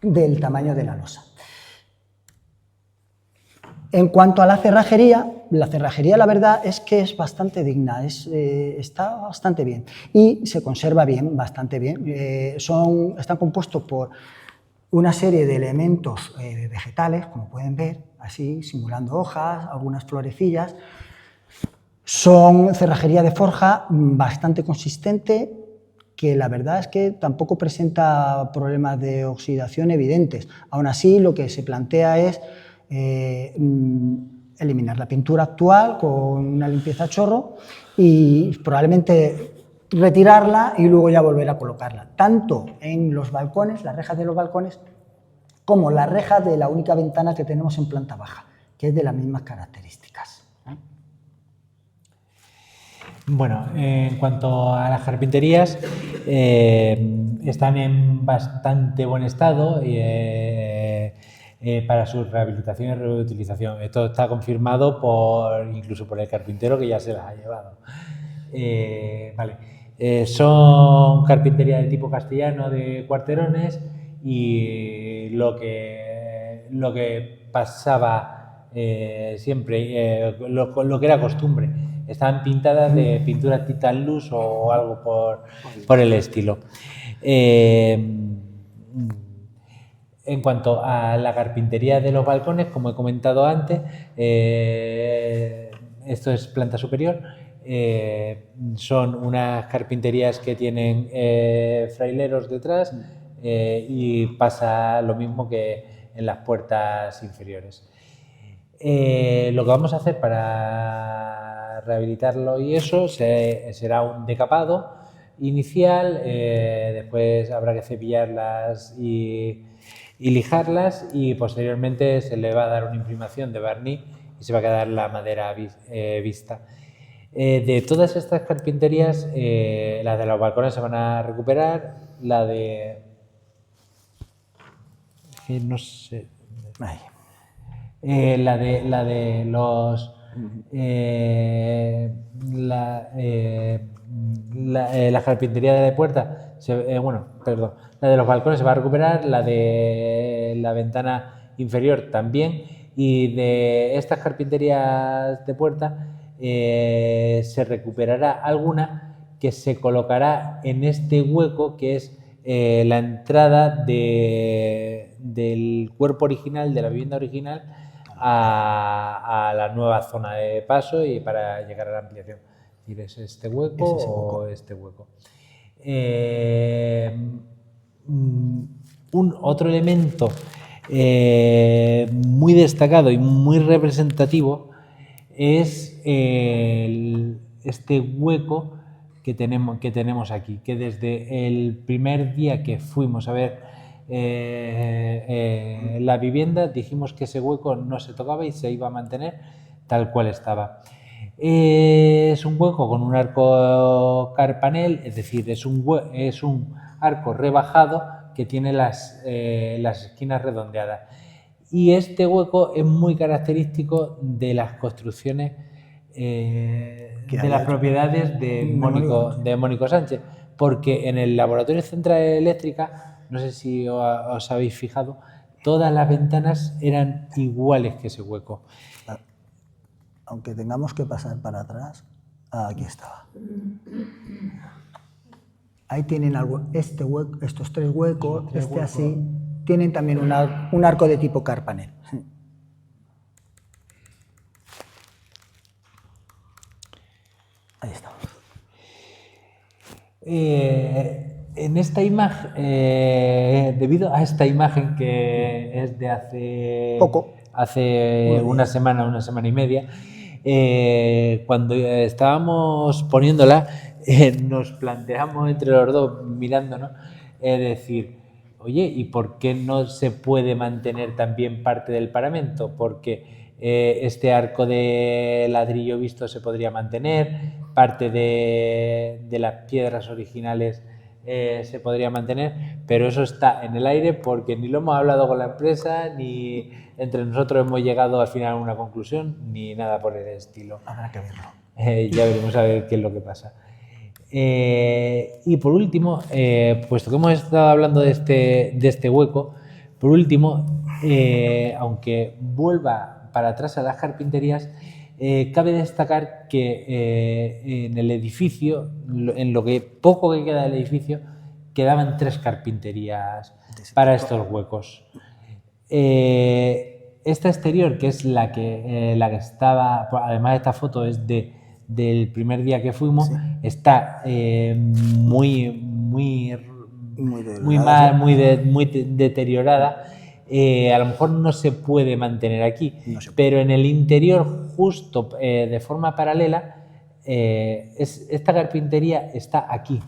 del tamaño de la losa. En cuanto a la cerrajería la verdad es que es bastante digna, está bastante bien y se conserva bien, bastante bien. Están compuestos por una serie de elementos vegetales, como pueden ver, así simulando hojas, algunas florecillas. Son cerrajería de forja bastante consistente, que la verdad es que tampoco presenta problemas de oxidación evidentes. Aún así, lo que se plantea es eliminar la pintura actual con una limpieza a chorro y probablemente retirarla y luego ya volver a colocarla, tanto en los balcones, las rejas de los balcones, como la reja de la única ventana que tenemos en planta baja, que es de las mismas características. Bueno, en cuanto a las carpinterías, están en bastante buen estado para su rehabilitación y reutilización. Esto está confirmado incluso por el carpintero, que ya se las ha llevado. Son carpintería de tipo castellano, de cuarterones, y lo que pasaba siempre, lo que era costumbre, estaban pintadas de pintura Titan Luz o algo por el estilo. En cuanto a la carpintería de los balcones, como he comentado antes, esto es planta superior, son unas carpinterías que tienen fraileros detrás y pasa lo mismo que en las puertas inferiores. Lo que vamos a hacer para rehabilitarlo y eso será un decapado inicial, después habrá que cepillarlas y lijarlas, y posteriormente se le va a dar una imprimación de barniz y se va a quedar la madera vista. De todas estas carpinterías, las de los balcones se van a recuperar, la de... no sé... la de los... la carpintería de la puerta, la de los balcones se va a recuperar, la de la ventana inferior también, y de estas carpinterías de puerta se recuperará alguna que se colocará en este hueco que es la entrada del cuerpo original, de la vivienda original, a la nueva zona de paso y para llegar a la ampliación. ¿Es este hueco o este hueco? Otro elemento muy destacado y muy representativo es este hueco que tenemos aquí, que desde el primer día que fuimos a ver la vivienda dijimos que ese hueco no se tocaba y se iba a mantener tal cual estaba. Es un hueco con un arco carpanel, es decir, es un arco rebajado que tiene las esquinas redondeadas. Y este hueco es muy característico de las construcciones de las propiedades de Mónico Sánchez, porque en el laboratorio de central eléctrica, no sé si os habéis fijado, todas las ventanas eran iguales que ese hueco. Aunque tengamos que pasar para atrás, aquí estaba. Ahí tienen estos tres huecos, así, tienen también un arco de tipo carpanel. Ahí estamos. En esta imagen, debido a esta imagen que es de hace una semana y media, cuando estábamos poniéndola, nos planteamos entre los dos, mirándonos, decir, oye, ¿y por qué no se puede mantener también parte del paramento? Porque este arco de ladrillo visto se podría mantener, parte de las piedras originales se podría mantener, pero eso está en el aire porque ni lo hemos hablado con la empresa, ni entre nosotros hemos llegado al final a una conclusión, ni nada por el estilo. Habrá que verlo. Ya veremos a ver qué es lo que pasa. Y por último, puesto que hemos estado hablando de este hueco, por último, aunque vuelva para atrás a las carpinterías, cabe destacar que en el edificio, en lo que poco que queda del edificio, quedaban 3 carpinterías para estos huecos. Esta exterior, que es la que estaba, además esta foto es del primer día que fuimos, sí, está muy deteriorada. A lo mejor no se puede mantener aquí, pero en el interior, justo de forma paralela, esta carpintería está aquí,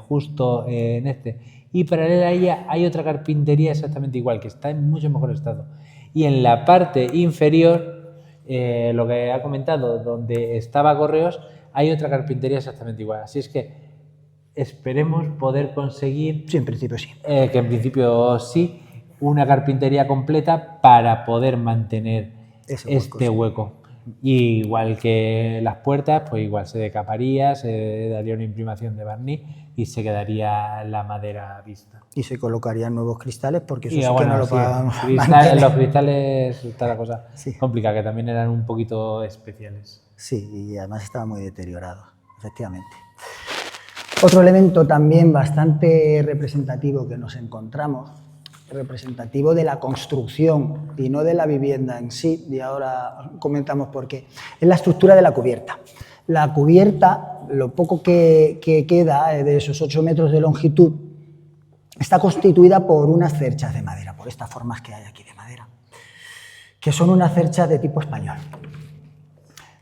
justo en este. Y paralela a ella hay otra carpintería exactamente igual, que está en mucho mejor estado. Y en la parte inferior, lo que ha comentado, donde estaba Correos, hay otra carpintería exactamente igual. Así es que esperemos poder conseguir, sí, en principio sí, que en principio sí, una carpintería completa para poder mantener este hueco. Y igual que las puertas, pues igual se decaparía, se daría una imprimación de barniz y se quedaría la madera vista. Y se colocarían nuevos cristales, porque eso sí que no lo podamos mantener. Los cristales está la cosa complicada, que también eran un poquito especiales. Sí, y además estaba muy deteriorado, efectivamente. Otro elemento también bastante representativo que nos encontramos, representativo de la construcción y no de la vivienda en sí, y ahora comentamos por qué, es la estructura de la cubierta. La cubierta, lo poco que queda de esos 8 metros de longitud, está constituida por unas cerchas de madera, por estas formas que hay aquí de madera, que son unas cerchas de tipo español,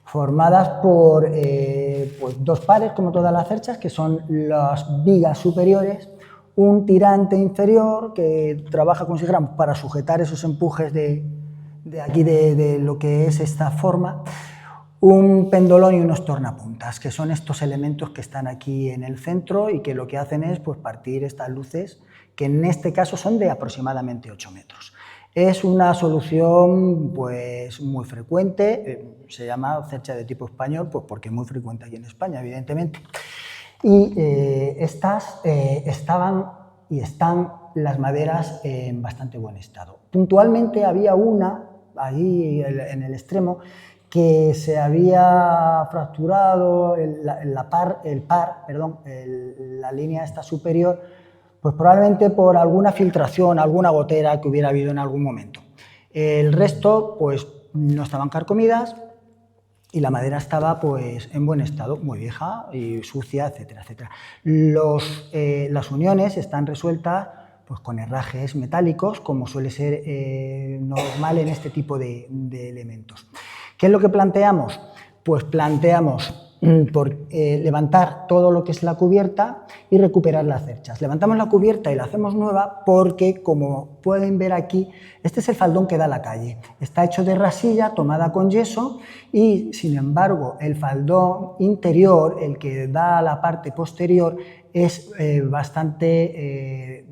formadas por pues 2 pares, como todas las cerchas, que son las vigas superiores, un tirante inferior que trabaja como si dijéramos para sujetar esos empujes de aquí de lo que es esta forma, un pendolón y unos tornapuntas, que son estos elementos que están aquí en el centro y que lo que hacen es pues partir estas luces, que en este caso son de aproximadamente 8 metros. Es una solución pues muy frecuente, se llama cercha de tipo español, pues porque es muy frecuente aquí en España, evidentemente. Y estas estaban y están las maderas en bastante buen estado. Puntualmente había una, allí en el extremo, que se había fracturado la línea esta superior, pues probablemente por alguna filtración, alguna gotera que hubiera habido en algún momento. El resto, pues no estaban carcomidas y la madera estaba pues en buen estado, muy vieja y sucia, etcétera, etcétera. Las uniones están resueltas pues con herrajes metálicos, como suele ser normal en este tipo de elementos. ¿Qué es lo que planteamos? pues planteamos levantar todo lo que es la cubierta y recuperar las cerchas. Levantamos la cubierta y la hacemos nueva porque, como pueden ver aquí, este es el faldón que da a la calle. Está hecho de rasilla tomada con yeso y, sin embargo, el faldón interior, el que da a la parte posterior, es bastante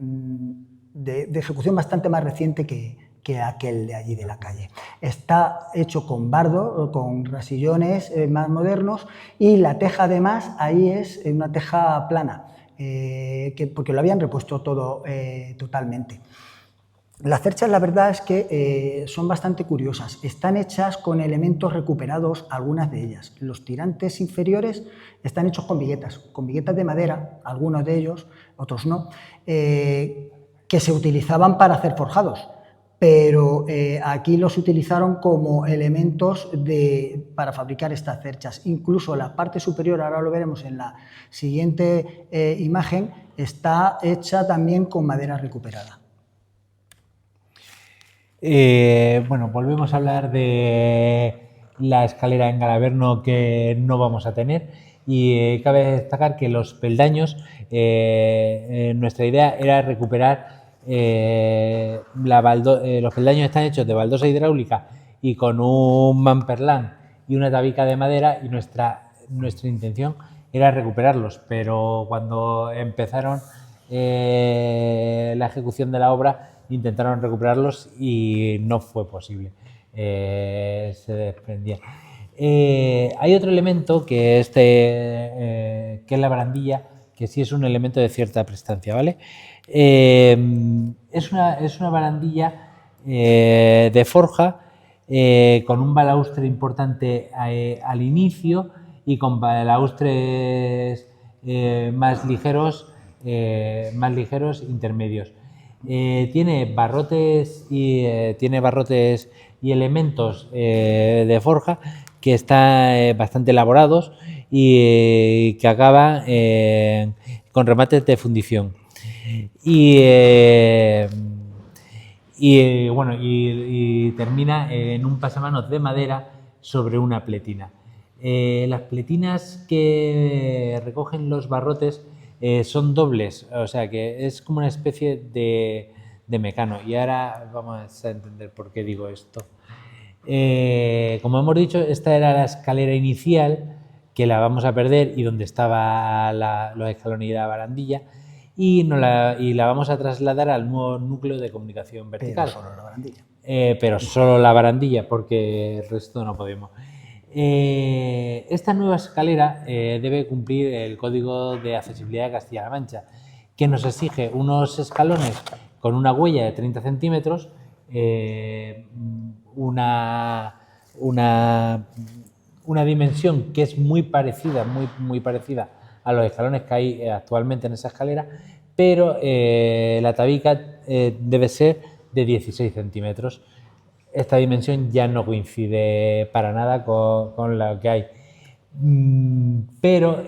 de ejecución bastante más reciente que aquel de allí de la calle. Está hecho con bardo, con rasillones más modernos, y la teja además ahí es una teja plana, porque lo habían repuesto todo totalmente. Las cerchas, la verdad es que son bastante curiosas. Están hechas con elementos recuperados, algunas de ellas. Los tirantes inferiores están hechos con viguetas de madera, algunos de ellos, otros no, que se utilizaban para hacer forjados. Pero aquí los utilizaron como elementos para fabricar estas cerchas. Incluso la parte superior, ahora lo veremos en la siguiente imagen, está hecha también con madera recuperada. Bueno, volvemos a hablar de la escalera en Galaverno que no vamos a tener, y cabe destacar que los peldaños, nuestra idea era recuperar los peldaños están hechos de baldosa hidráulica y con un mamperlán y una tabica de madera, y nuestra intención era recuperarlos, pero cuando empezaron la ejecución de la obra intentaron recuperarlos y no fue posible, se desprendían. Hay otro elemento que que es la barandilla, que sí es un elemento de cierta prestancia, ¿vale? Es una barandilla de forja con un balaustre importante al inicio y con balaustres más ligeros intermedios. Tiene barrotes y elementos de forja que están bastante elaborados y que acaba con remates de fundición. Y termina en un pasamanos de madera sobre una pletina. Las pletinas que recogen los barrotes son dobles, o sea que es como una especie de mecano, y ahora vamos a entender por qué digo esto. Como hemos dicho, esta era la escalera inicial, que la vamos a perder, y donde estaba los escalones y la barandilla, y la vamos a trasladar al nuevo núcleo de comunicación vertical. Pero solo la barandilla. Pero solo la barandilla, porque el resto no podemos. Esta nueva escalera debe cumplir el Código de Accesibilidad de Castilla-La Mancha, que nos exige unos escalones con una huella de 30 centímetros, una dimensión que es muy parecida a los escalones que hay actualmente en esa escalera, pero la tabica debe ser de 16 centímetros. Esta dimensión ya no coincide para nada con lo que hay. Pero,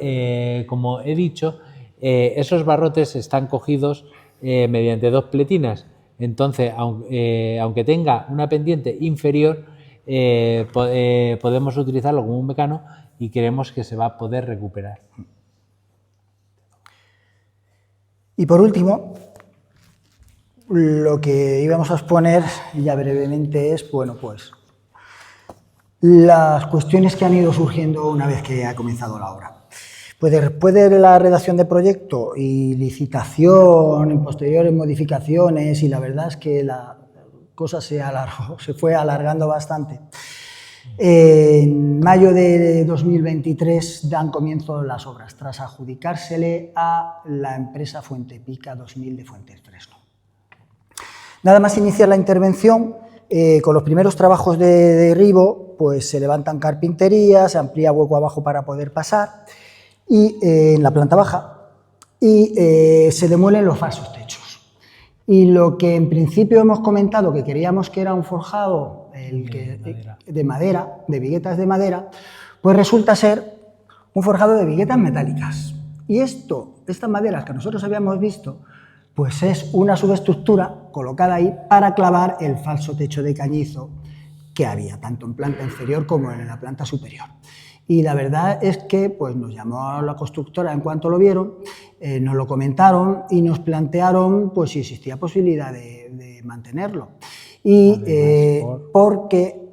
como he dicho, esos barrotes están cogidos mediante dos pletinas. Entonces, aunque tenga una pendiente inferior, podemos utilizarlo como un mecano, y creemos que se va a poder recuperar. Y por último, lo que íbamos a exponer ya brevemente es, bueno, pues las cuestiones que han ido surgiendo una vez que ha comenzado la obra. Pues después de la redacción de proyecto y licitación y posteriores modificaciones, y la verdad es que la cosa se fue alargando bastante, en mayo de 2023 dan comienzo las obras, tras adjudicársele a la empresa Fuentepica 2000 de Fuentefresno. Nada más iniciar la intervención, con los primeros trabajos de derribo, pues se levantan carpinterías, se amplía hueco abajo para poder pasar, y en la planta baja, y se demuelen los falsos techos. Y lo que en principio hemos comentado, que queríamos que era un forjado de madera, de viguetas de madera, pues resulta ser un forjado de viguetas metálicas. Y estas maderas que nosotros habíamos visto, pues es una subestructura colocada ahí para clavar el falso techo de cañizo que había, tanto en planta inferior como en la planta superior. Y la verdad es que pues, nos llamó a la constructora en cuanto lo vieron, nos lo comentaron y nos plantearon pues, si existía posibilidad de mantenerlo. Y porque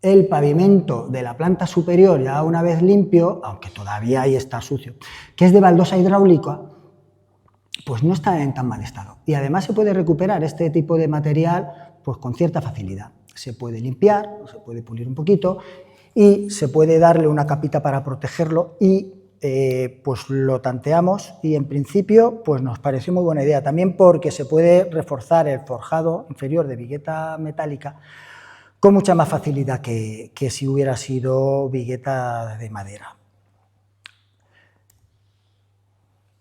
el pavimento de la planta superior, ya una vez limpio, aunque todavía ahí está sucio, que es de baldosa hidráulica, pues no está en tan mal estado. Y además se puede recuperar este tipo de material pues, con cierta facilidad. Se puede limpiar, se puede pulir un poquito y se puede darle una capita para protegerlo y pues lo tanteamos y en principio pues nos pareció muy buena idea, también porque se puede reforzar el forjado inferior de vigueta metálica con mucha más facilidad que si hubiera sido vigueta de madera.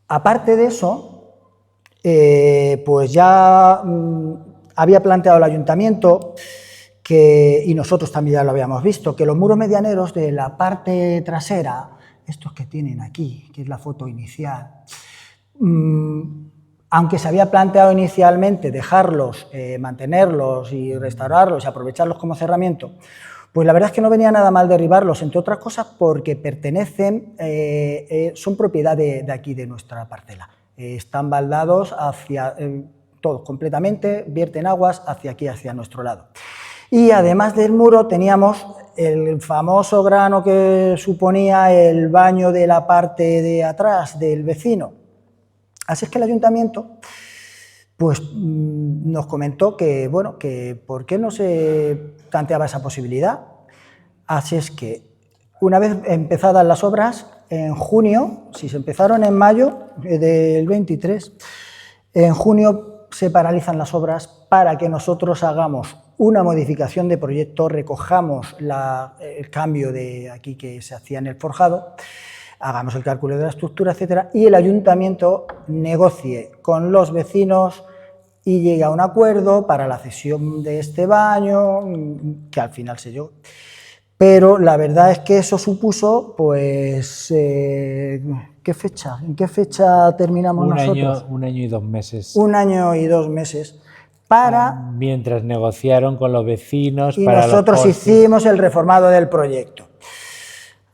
Aparte de eso, pues ya había planteado el ayuntamiento y nosotros también ya lo habíamos visto, que los muros medianeros de la parte trasera, estos que tienen aquí, que es la foto inicial, aunque se había planteado inicialmente dejarlos, mantenerlos y restaurarlos y aprovecharlos como cerramiento, pues la verdad es que no venía nada mal derribarlos, entre otras cosas porque pertenecen, son propiedad de aquí, de nuestra parcela. Están baldados hacia, todos completamente, vierten aguas hacia aquí, hacia nuestro lado. Y además del muro teníamos el famoso grano que suponía el baño de la parte de atrás del vecino. Así es que el ayuntamiento pues, nos comentó que, bueno, que por qué no se planteaba esa posibilidad. Así es que una vez empezadas las obras, en junio, si se empezaron en mayo del 23, en junio se paralizan las obras para que nosotros hagamos una modificación de proyecto, recojamos el cambio de aquí que se hacía en el forjado, hagamos el cálculo de la estructura, etcétera, y el ayuntamiento negocie con los vecinos y llegue a un acuerdo para la cesión de este baño, que al final se llegó. Pero la verdad es que eso supuso, pues, ¿qué fecha? ¿En qué fecha terminamos nosotros? Un año y 2 meses. 1 año y 2 meses. Para... Mientras negociaron con los vecinos. Y para nosotros hicimos el reformado del proyecto.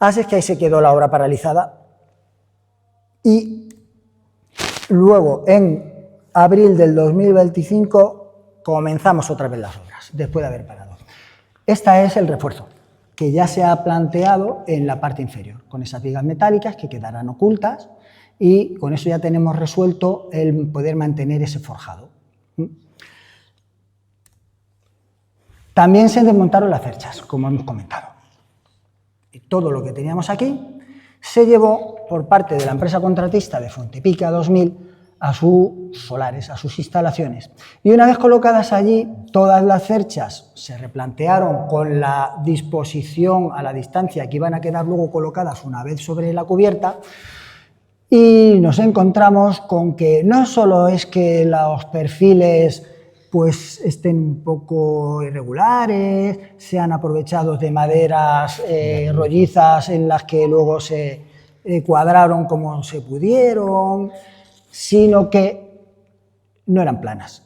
Así es que ahí se quedó la obra paralizada. Y luego, en abril del 2025, comenzamos otra vez las obras, después de haber parado. Este es el refuerzo, que ya se ha planteado en la parte inferior, con esas vigas metálicas que quedarán ocultas y con eso ya tenemos resuelto el poder mantener ese forjado. También se desmontaron las cerchas, como hemos comentado. Y todo lo que teníamos aquí se llevó por parte de la empresa contratista de Fontepica 2000 a sus solares, a sus instalaciones. Y una vez colocadas allí, todas las cerchas se replantearon con la disposición a la distancia que iban a quedar luego colocadas una vez sobre la cubierta, y nos encontramos con que no solo es que los perfiles pues estén un poco irregulares, sean aprovechados de maderas rollizas en las que luego se cuadraron como se pudieron, sino que no eran planas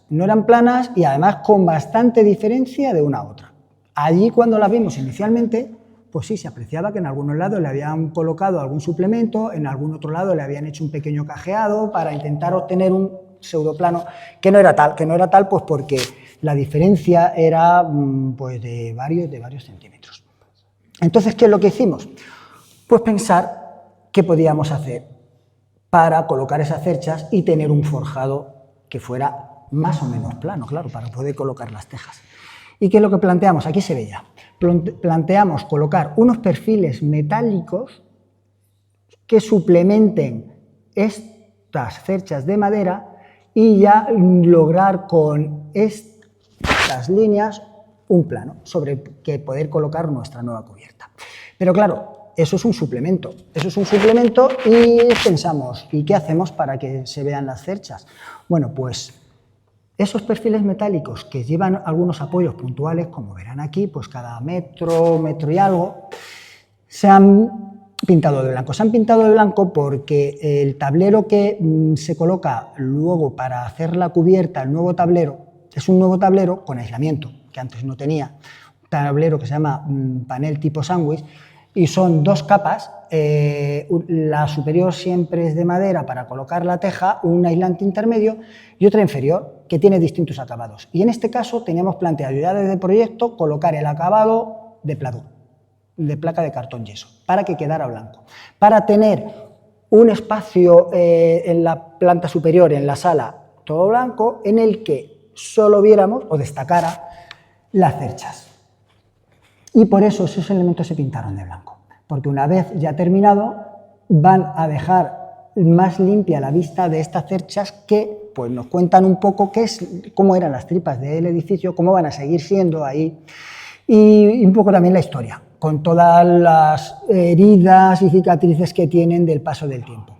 y además con bastante diferencia de una a otra. Allí cuando las vimos inicialmente, pues sí, se apreciaba que en algunos lados le habían colocado algún suplemento, en algún otro lado le habían hecho un pequeño cajeado para intentar obtener un pseudoplano que no era tal pues porque la diferencia era pues de varios centímetros. Entonces, ¿qué es lo que hicimos? Pues pensar qué podíamos hacer para colocar esas cerchas y tener un forjado que fuera más o menos plano, claro, para poder colocar las tejas. ¿Y qué es lo que planteamos? Aquí se ve ya. Planteamos colocar unos perfiles metálicos que suplementen estas cerchas de madera y ya lograr con estas líneas un plano sobre que poder colocar nuestra nueva cubierta. Pero claro, eso es un suplemento y pensamos, ¿y qué hacemos para que se vean las cerchas? Bueno, pues esos perfiles metálicos que llevan algunos apoyos puntuales, como verán aquí, pues cada metro y algo, se han pintado de blanco. Se han pintado de blanco porque el tablero que se coloca luego para hacer la cubierta, el nuevo tablero, es un nuevo tablero con aislamiento, que antes no tenía, un tablero que se llama panel tipo sándwich, y son 2 capas. La superior siempre es de madera para colocar la teja, un aislante intermedio y otra inferior que tiene distintos acabados. Y en este caso teníamos planteado ya desde el proyecto colocar el acabado de pladur, de placa de cartón yeso, para que quedara blanco, para tener un espacio en la planta superior, en la sala, todo blanco, en el que solo viéramos o destacara las cerchas. Y por eso esos elementos se pintaron de blanco, porque una vez ya terminado van a dejar más limpia la vista de estas cerchas que pues, nos cuentan un poco cómo eran las tripas del edificio, cómo van a seguir siendo ahí y un poco también la historia, con todas las heridas y cicatrices que tienen del paso del tiempo.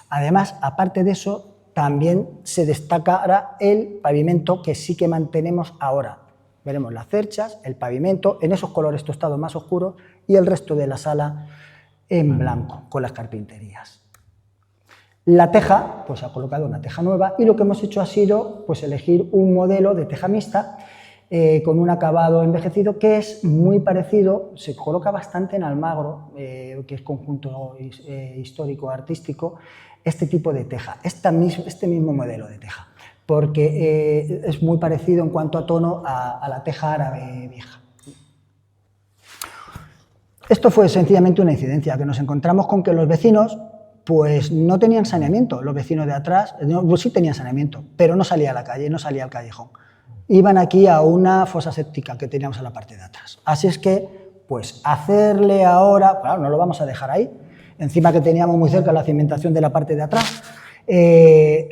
Además, aparte de eso, también se destacará el pavimento que sí que mantenemos ahora. Veremos las cerchas, el pavimento, en esos colores tostados más oscuros y el resto de la sala en blanco, con las carpinterías. La teja, pues ha colocado una teja nueva y lo que hemos hecho ha sido pues, elegir un modelo de teja mixta con un acabado envejecido que es muy parecido, se coloca bastante en Almagro, que es conjunto histórico-artístico, este tipo de teja, este mismo modelo de teja, porque es muy parecido en cuanto a tono a la teja árabe vieja. Esto fue sencillamente una incidencia, que nos encontramos con que los vecinos pues no tenían saneamiento, los vecinos de atrás, pues sí tenían saneamiento, pero no salía a la calle, no salía al callejón. Iban aquí a una fosa séptica que teníamos a la parte de atrás. Así es que, pues hacerle ahora, claro, no lo vamos a dejar ahí, encima que teníamos muy cerca la cimentación de la parte de atrás,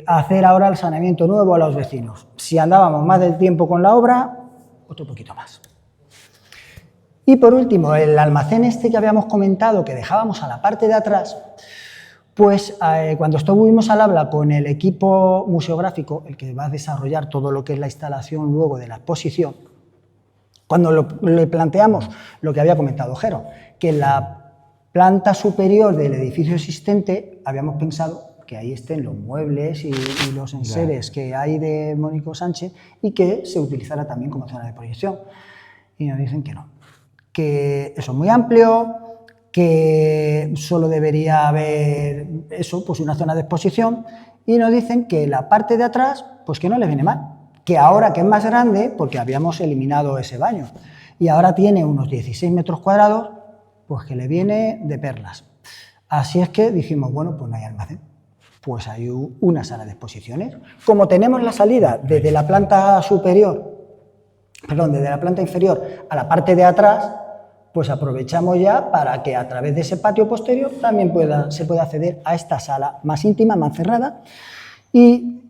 hacer ahora el saneamiento nuevo a los vecinos. Si andábamos más del tiempo con la obra, otro poquito más. Y por último, el almacén este que habíamos comentado, que dejábamos a la parte de atrás, pues cuando estuvimos al habla con el equipo museográfico, el que va a desarrollar todo lo que es la instalación luego de la exposición, cuando le planteamos lo que había comentado Jero, que en la planta superior del edificio existente habíamos pensado que ahí estén los muebles y los enseres que hay de Mónico Sánchez y que se utilizara también como zona de proyección. Y nos dicen que no, que eso es muy amplio, que solo debería haber eso, pues una zona de exposición, y nos dicen que la parte de atrás, pues que no les viene mal, que ahora que es más grande, porque habíamos eliminado ese baño, y ahora tiene unos 16 metros cuadrados, pues que le viene de perlas. Así es que dijimos, bueno, pues no hay almacén, pues hay una sala de exposiciones. Como tenemos la salida desde la planta superior, perdón, desde la planta inferior a la parte de atrás, pues aprovechamos ya para que a través de ese patio posterior también se pueda acceder a esta sala más íntima, más cerrada, y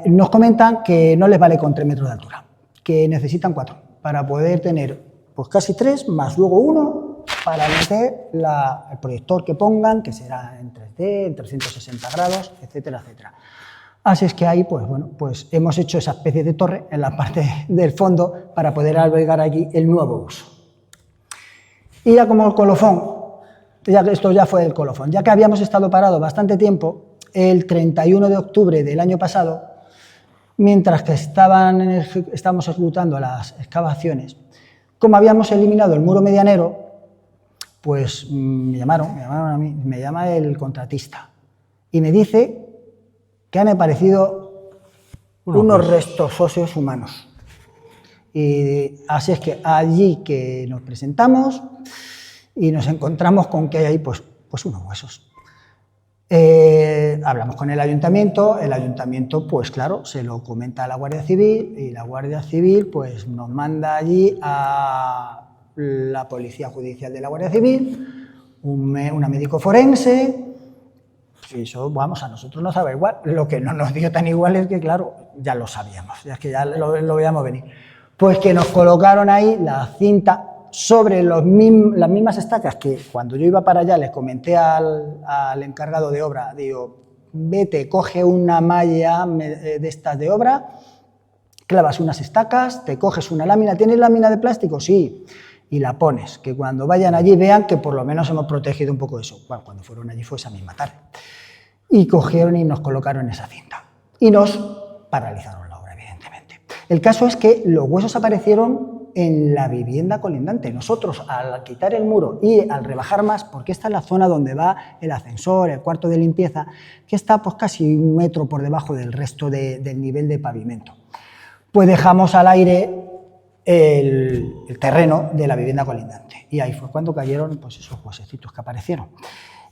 nos comentan que no les vale con 3 metros de altura, que necesitan 4 para poder tener pues casi 3 más luego 1 para meter el proyector que pongan, que será en 3D, en 360 grados, etcétera, etcétera. Así es que ahí, pues bueno, pues hemos hecho esa especie de torre en la parte del fondo para poder albergar aquí el nuevo uso. Y ya como el colofón, esto ya fue el colofón, ya que habíamos estado parados bastante tiempo, el 31 de octubre del año pasado, mientras que estábamos ejecutando las excavaciones, como habíamos eliminado el muro medianero, pues me llamaron a mí, me llama el contratista y me dice que han aparecido unos restos óseos humanos. Y así es que allí que nos presentamos y nos encontramos con que hay ahí pues unos huesos. Hablamos con el ayuntamiento pues claro, se lo comenta a la Guardia Civil y la Guardia Civil pues nos manda allí a la Policía Judicial de la Guardia Civil, una médico forense. Y eso, vamos, a nosotros nos sabe igual. Lo que no nos dio tan igual es que, claro, ya lo sabíamos, ya es que ya lo veíamos venir. Pues que nos colocaron ahí la cinta sobre las mismas estacas que cuando yo iba para allá les comenté al encargado de obra, digo, vete, coge una malla de estas de obra, clavas unas estacas, te coges una lámina, ¿tienes lámina de plástico? Sí, y la pones, que cuando vayan allí vean que por lo menos hemos protegido un poco eso. Bueno, cuando fueron allí fue esa misma tarde. Y cogieron y nos colocaron esa cinta. Y nos paralizaron la obra, evidentemente. El caso es que los huesos aparecieron en la vivienda colindante. Nosotros, al quitar el muro y al rebajar más, porque esta es la zona donde va el ascensor, el cuarto de limpieza, que está pues casi 1 metro por debajo del resto del nivel de pavimento, pues dejamos al aire el terreno de la vivienda colindante. Y ahí fue cuando cayeron pues esos huesecitos que aparecieron.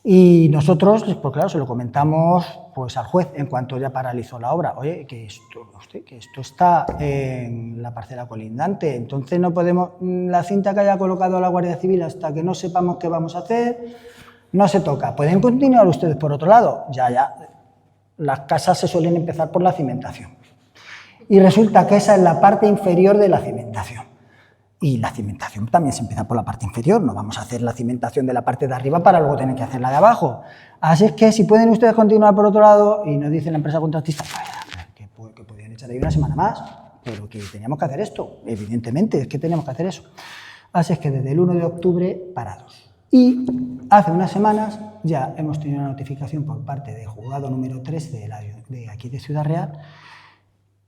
Y nosotros, pues claro, se lo comentamos pues al juez en cuanto ya paralizó la obra. Oye, que esto está en la parcela colindante, entonces no podemos, la cinta que haya colocado la Guardia Civil hasta que no sepamos qué vamos a hacer, no se toca. ¿Pueden continuar ustedes por otro lado? Ya. Las casas se suelen empezar por la cimentación. Y resulta que esa es la parte inferior de la cimentación. Y la cimentación también se empieza por la parte inferior, no vamos a hacer la cimentación de la parte de arriba para luego tener que hacer la de abajo. Así es que si pueden ustedes continuar por otro lado, y nos dice la empresa contratista que podían echar ahí 1 semana más, pero que teníamos que hacer esto, evidentemente, es que teníamos que hacer eso. Así es que desde el 1 de octubre parados. Y hace unas semanas ya hemos tenido una notificación por parte del juzgado número 13 de aquí de Ciudad Real,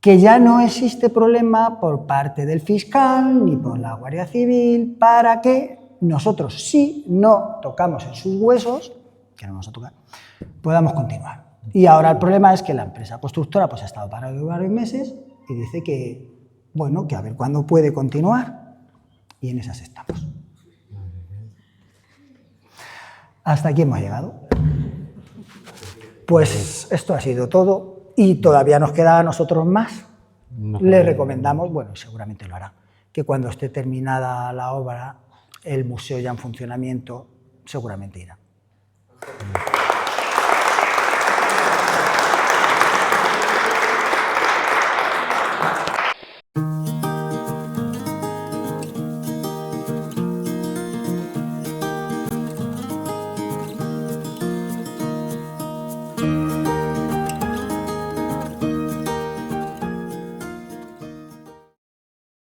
que ya no existe problema por parte del fiscal ni por la Guardia Civil para que nosotros, si no tocamos en sus huesos, que no vamos a tocar, podamos continuar. Y ahora el problema es que la empresa constructora pues ha estado parada varios meses y dice que, bueno, que a ver cuándo puede continuar, y en esas estamos. Hasta aquí hemos llegado. Pues esto ha sido todo. Y todavía nos queda a nosotros más. Le recomendamos, bueno, seguramente lo hará, que cuando esté terminada la obra, el museo ya en funcionamiento, seguramente irá.